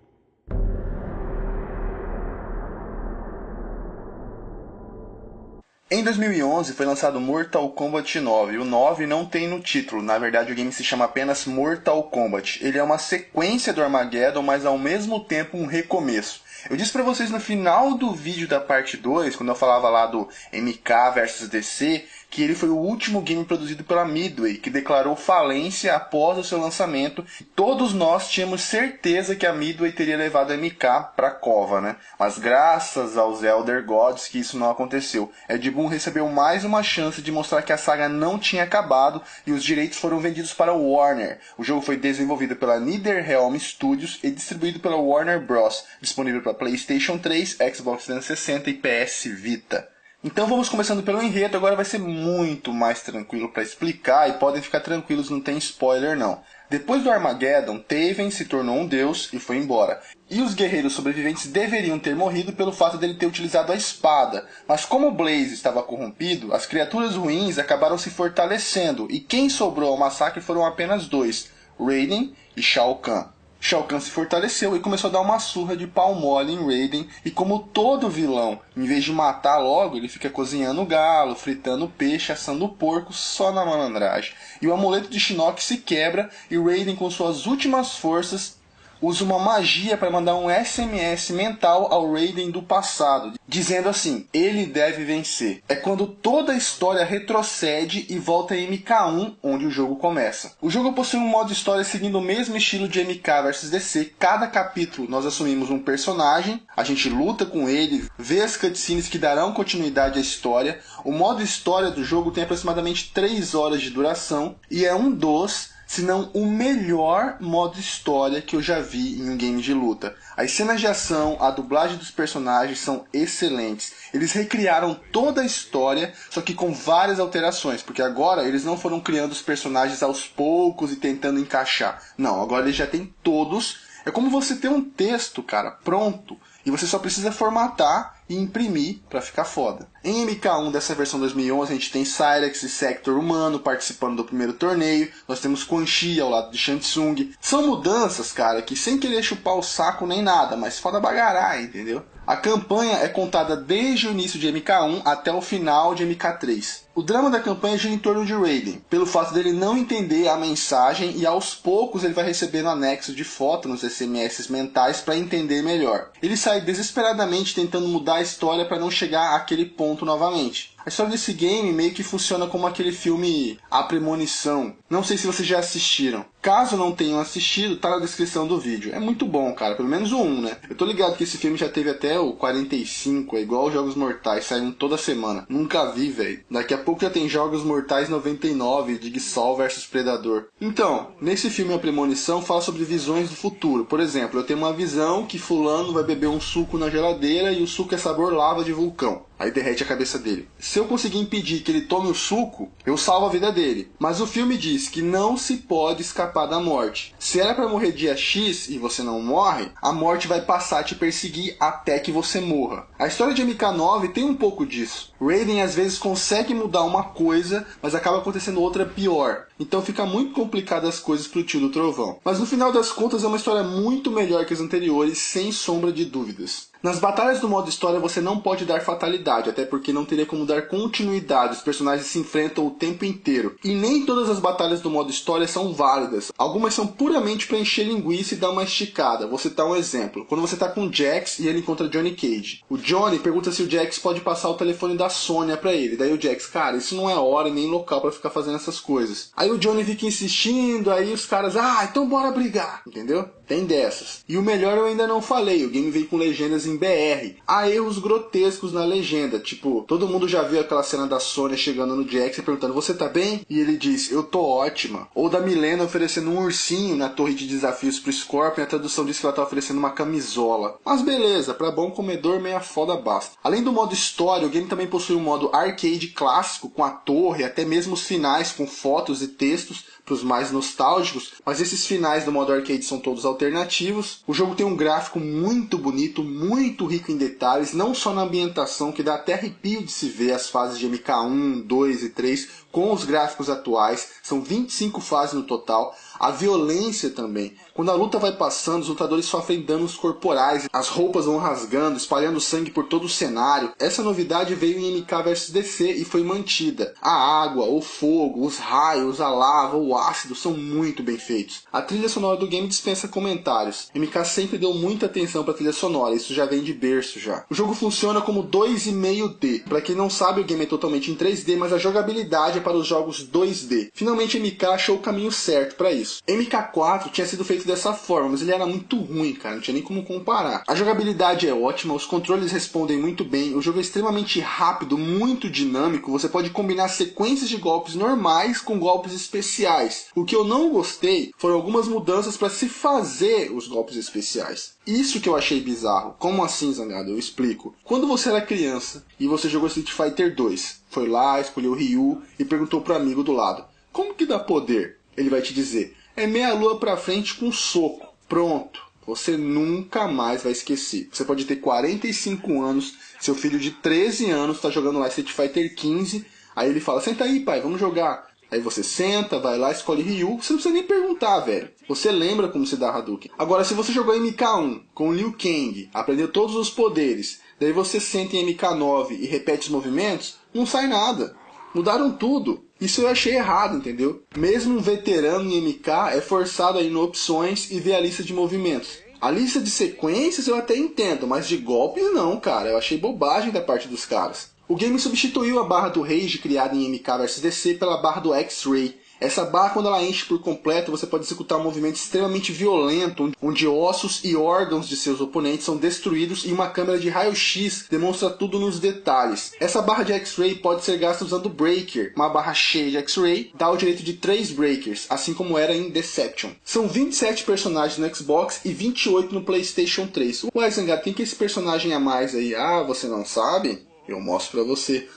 Em 2011 foi lançado Mortal Kombat 9. O 9 não tem no título, na verdade o game se chama apenas Mortal Kombat. Ele é uma sequência do Armageddon, mas ao mesmo tempo um recomeço. Eu disse pra vocês no final do vídeo da parte 2, quando eu falava lá do MK vs DC, que ele foi o último game produzido pela Midway, que declarou falência após o seu lançamento. Todos nós tínhamos certeza que a Midway teria levado a MK pra cova, né? Mas graças aos Elder Gods que isso não aconteceu. Ed Boon recebeu mais uma chance de mostrar que a saga não tinha acabado e os direitos foram vendidos para o Warner. O jogo foi desenvolvido pela NetherRealm Studios e distribuído pela Warner Bros., disponível para PlayStation 3, Xbox 360 e PS Vita. Então vamos começando pelo enredo, agora vai ser muito mais tranquilo para explicar e podem ficar tranquilos, não tem spoiler não. Depois do Armageddon, Taven se tornou um deus e foi embora. E os guerreiros sobreviventes deveriam ter morrido pelo fato dele ter utilizado a espada. Mas como o Blaze estava corrompido, as criaturas ruins acabaram se fortalecendo e quem sobrou ao massacre foram apenas dois. Raiden e Shao Kahn. Shao Kahn se fortaleceu e começou a dar uma surra de pau mole em Raiden, e como todo vilão, em vez de matar logo, ele fica cozinhando galo, fritando peixe, assando porco, só na malandragem. E o amuleto de Shinnok se quebra e Raiden, com suas últimas forças, usa uma magia para mandar um SMS mental ao Raiden do passado, dizendo assim: ele deve vencer. É quando toda a história retrocede e volta em MK1, onde o jogo começa. O jogo possui um modo história seguindo o mesmo estilo de MK vs DC. Cada capítulo nós assumimos um personagem, a gente luta com ele, vê as cutscenes que darão continuidade à história. O modo história do jogo tem aproximadamente 3 horas de duração e é um dos, se não o melhor modo história que eu já vi em um game de luta. As cenas de ação, a dublagem dos personagens são excelentes. Eles recriaram toda a história, só que com várias alterações, porque agora eles não foram criando os personagens aos poucos e tentando encaixar. Não, agora eles já têm todos. É como você ter um texto, cara, pronto, e você só precisa formatar e imprimir pra ficar foda. Em MK1 dessa versão 2011 a gente tem Cyrax e Sector Humano participando do primeiro torneio, nós temos Quan Chi ao lado de Shang Tsung. São mudanças, cara, que sem querer chupar o saco nem nada, mas foda bagarar, entendeu? A campanha é contada desde o início de MK1 até o final de MK3. O drama da campanha gira em torno de Raiden, pelo fato dele não entender a mensagem, e aos poucos ele vai recebendo anexo de foto nos SMS mentais para entender melhor. Ele sai desesperadamente tentando mudar a história para não chegar àquele ponto novamente. A história desse game meio que funciona como aquele filme A Premonição. Não sei se vocês já assistiram. Caso não tenham assistido, tá na descrição do vídeo. É muito bom, cara. Pelo menos o 1, né? Eu tô ligado que esse filme já teve até o 45, é igual os Jogos Mortais, saem toda semana. Nunca vi, velho. Daqui a pouco já tem Jogos Mortais 99, Jigsaw vs Predador. Então, nesse filme A Premonição fala sobre visões do futuro. Por exemplo, eu tenho uma visão que fulano vai beber um suco na geladeira e o suco é sabor lava de vulcão. Aí derrete a cabeça dele. Se eu conseguir impedir que ele tome o suco, eu salvo a vida dele. Mas o filme diz que não se pode escapar da morte. Se era pra morrer dia X e você não morre, a morte vai passar a te perseguir até que você morra. A história de MK9 tem um pouco disso. Raiden às vezes consegue mudar uma coisa, mas acaba acontecendo outra pior. Então fica muito complicado as coisas pro tio do trovão. Mas no final das contas é uma história muito melhor que as anteriores, sem sombra de dúvidas. Nas batalhas do modo história você não pode dar fatalidade, até porque não teria como dar continuidade, os personagens se enfrentam o tempo inteiro. E nem todas as batalhas do modo história são válidas, algumas são puramente para encher linguiça e dar uma esticada. Vou citar um exemplo, quando você tá com o Jax e ele encontra Johnny Cage. O Johnny pergunta se o Jax pode passar o telefone da Sônia pra ele, daí o Jax, cara, isso não é hora e nem local pra ficar fazendo essas coisas. Aí o Johnny fica insistindo, aí os caras, então bora brigar, entendeu? Tem dessas. E o melhor eu ainda não falei, o game veio com legendas em BR. Há erros grotescos na legenda, tipo, todo mundo já viu aquela cena da Sônia chegando no Jax e perguntando, você tá bem? E ele diz, eu tô ótima. Ou da Milena oferecendo um ursinho na torre de desafios pro Scorpion, a tradução diz que ela tá oferecendo uma camisola. Mas beleza, pra bom comedor meia foda basta. Além do modo história, o game também possui um modo arcade clássico, com a torre, até mesmo os finais com fotos e textos, para os mais nostálgicos, mas esses finais do modo arcade são todos alternativos. O jogo tem um gráfico muito bonito, muito rico em detalhes, não só na ambientação, que dá até arrepio de se ver as fases de MK1, 2 e 3 com os gráficos atuais. São 25 fases no total. A violência também. Quando a luta vai passando, os lutadores sofrem danos corporais, as roupas vão rasgando, espalhando sangue por todo o cenário. Essa novidade veio em MK vs DC e foi mantida. A água, o fogo, os raios, a lava, o ácido são muito bem feitos. A trilha sonora do game dispensa comentários. MK sempre deu muita atenção para a trilha sonora, isso já vem de berço já. O jogo funciona como 2,5D. Para quem não sabe, o game é totalmente em 3D, mas a jogabilidade é para os jogos 2D. Finalmente MK achou o caminho certo para isso. MK4 tinha sido feito dessa forma, mas ele era muito ruim, cara, não tinha nem como comparar. A jogabilidade é ótima, os controles respondem muito bem, o jogo é extremamente rápido, muito dinâmico, você pode combinar sequências de golpes normais com golpes especiais. O que eu não gostei foram algumas mudanças para se fazer os golpes especiais. Isso que eu achei bizarro. Como assim, Zangado? Eu explico. Quando você era criança e você jogou Street Fighter 2, foi lá, escolheu o Ryu e perguntou pro amigo do lado, como que dá poder? Ele vai te dizer, é meia lua pra frente com soco. Pronto. Você nunca mais vai esquecer. Você pode ter 45 anos, seu filho de 13 anos tá jogando lá Street Fighter 15, aí ele fala, senta aí pai, vamos jogar. Aí você senta, vai lá, escolhe Ryu, você não precisa nem perguntar, velho. Você lembra como se dá Hadouken. Agora, se você jogou MK1 com Liu Kang, aprendeu todos os poderes, daí você senta em MK9 e repete os movimentos, não sai nada. Mudaram tudo. Isso eu achei errado, entendeu? Mesmo um veterano em MK é forçado a ir no opções e ver a lista de movimentos. A lista de sequências eu até entendo, mas de golpes não, cara. Eu achei bobagem da parte dos caras. O game substituiu a barra do Rage criada em MK vs DC pela barra do X-Ray. Essa barra, quando ela enche por completo, você pode executar um movimento extremamente violento, onde ossos e órgãos de seus oponentes são destruídos e uma câmera de raio-x demonstra tudo nos detalhes. Essa barra de X-Ray pode ser gasta usando Breaker. Uma barra cheia de X-Ray dá o direito de 3 Breakers, assim como era em Deception. São 27 personagens no Xbox e 28 no PlayStation 3. Ué, Zangado, quem que é esse personagem a mais aí? Ah, você não sabe? Eu mostro pra você.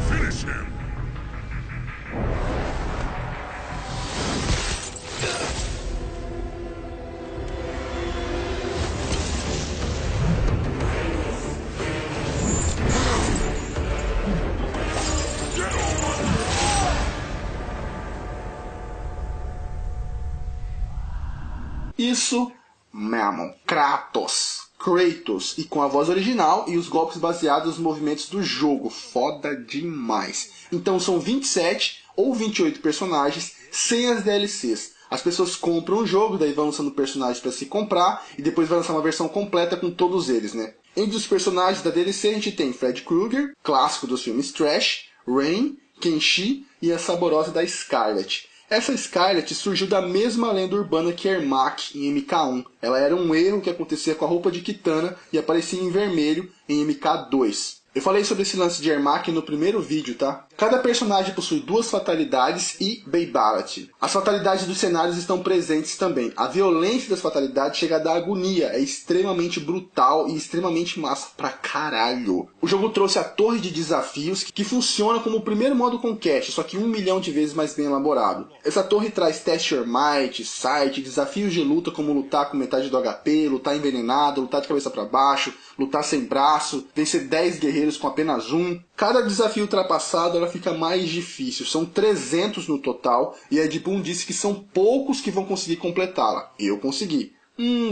Finish him! Isso mesmo, Kratos, e com a voz original e os golpes baseados nos movimentos do jogo, foda demais. Então são 27 ou 28 personagens sem as DLCs. As pessoas compram o jogo, daí vão lançando personagens para se comprar e depois vai lançar uma versão completa com todos eles, né? Entre os personagens da DLC a gente tem Fred Krueger, clássico dos filmes Trash, Rain, Kenshi e a saborosa da Scarlet. Essa Scarlet surgiu da mesma lenda urbana que Ermac em MK1. Ela era um erro que acontecia com a roupa de Kitana e aparecia em vermelho em MK2. Eu falei sobre esse lance de Ermac no primeiro vídeo, tá? Cada personagem possui 2 fatalidades e Babality. As fatalidades dos cenários estão presentes também. A violência das fatalidades chega a dar agonia, é extremamente brutal e extremamente massa pra caralho. O jogo trouxe a torre de desafios, que funciona como o primeiro modo Conquest, só que 1 milhão de vezes mais bem elaborado. Essa torre traz Test Your Might, Sight, desafios de luta como lutar com metade do HP, lutar envenenado, lutar de cabeça pra baixo, lutar sem braço, vencer 10 guerreiros com apenas 1. Cada desafio ultrapassado ela fica mais difícil. São 300 no total e a Ed Boon disse que são poucos que vão conseguir completá-la. Eu consegui.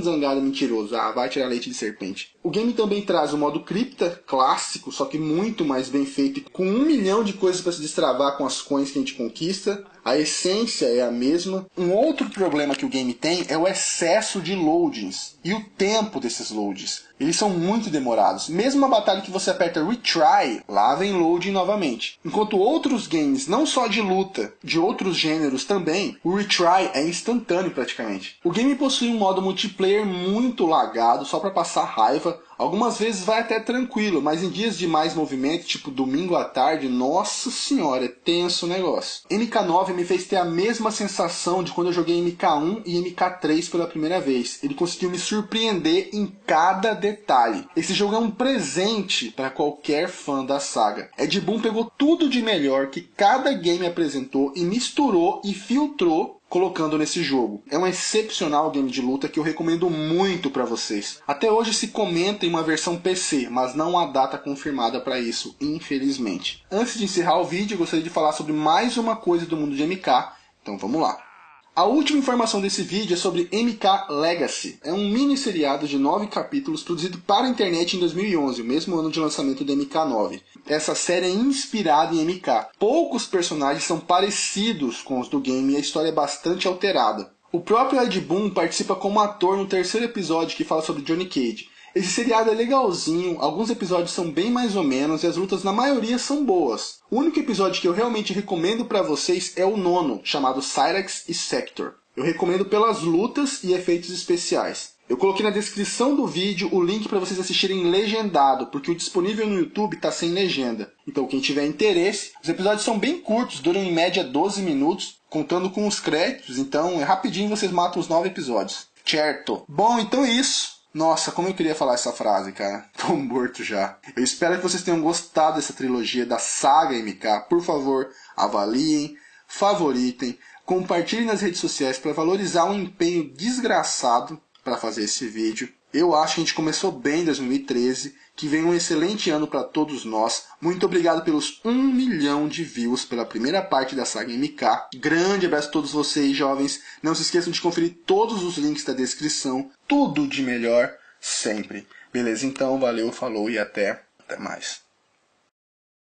Zangado mentiroso. Ah, vai tirar leite de serpente. O game também traz o modo cripta, clássico, só que muito mais bem feito, com 1 milhão de coisas para se destravar com as coins que a gente conquista. A essência é a mesma. Um outro problema que o game tem é o excesso de loadings e o tempo desses loadings. Eles são muito demorados. Mesmo uma batalha que você aperta retry, lá vem loading novamente. Enquanto outros games, não só de luta, de outros gêneros também, o retry é instantâneo praticamente. O game possui um modo multiplayer muito lagado, só para passar raiva. Algumas vezes vai até tranquilo, mas em dias de mais movimento, tipo domingo à tarde, nossa senhora, é tenso o negócio. MK9 me fez ter a mesma sensação de quando eu joguei MK1 e MK3 pela primeira vez. Ele conseguiu me surpreender em cada detalhe. Esse jogo é um presente para qualquer fã da saga. Ed Boon pegou tudo de melhor que cada game apresentou e misturou e filtrou colocando nesse jogo. É um excepcional game de luta que eu recomendo muito para vocês. Até hoje se comenta em uma versão PC, mas não há data confirmada para isso, infelizmente. Antes de encerrar o vídeo, eu gostaria de falar sobre mais uma coisa do mundo de MK, então vamos lá. A última informação desse vídeo é sobre MK Legacy. É um mini seriado de 9 capítulos produzido para a internet em 2011, o mesmo ano de lançamento do MK9. Essa série é inspirada em MK. Poucos personagens são parecidos com os do game e a história é bastante alterada. O próprio Ed Boon participa como ator no terceiro episódio que fala sobre Johnny Cage. Esse seriado é legalzinho, alguns episódios são bem mais ou menos e as lutas na maioria são boas. O único episódio que eu realmente recomendo pra vocês é o 9º, chamado Cyrax e Sector. Eu recomendo pelas lutas e efeitos especiais. Eu coloquei na descrição do vídeo o link para vocês assistirem legendado, porque o disponível no YouTube tá sem legenda. Então quem tiver interesse, os episódios são bem curtos, duram em média 12 minutos, contando com os créditos, então é rapidinho vocês matam os 9 episódios. Certo? Bom, então é isso. Nossa, como eu queria falar essa frase, cara. Tô morto já. Eu espero que vocês tenham gostado dessa trilogia da saga MK. Por favor, avaliem, favoritem, compartilhem nas redes sociais para valorizar um empenho desgraçado para fazer esse vídeo. Eu acho que a gente começou bem em 2013, que vem um excelente ano para todos nós. Muito obrigado pelos 1 milhão de views pela primeira parte da saga MK. Grande abraço a todos vocês, jovens. Não se esqueçam de conferir todos os links da descrição. Tudo de melhor, sempre. Beleza? Então, valeu, falou e até mais.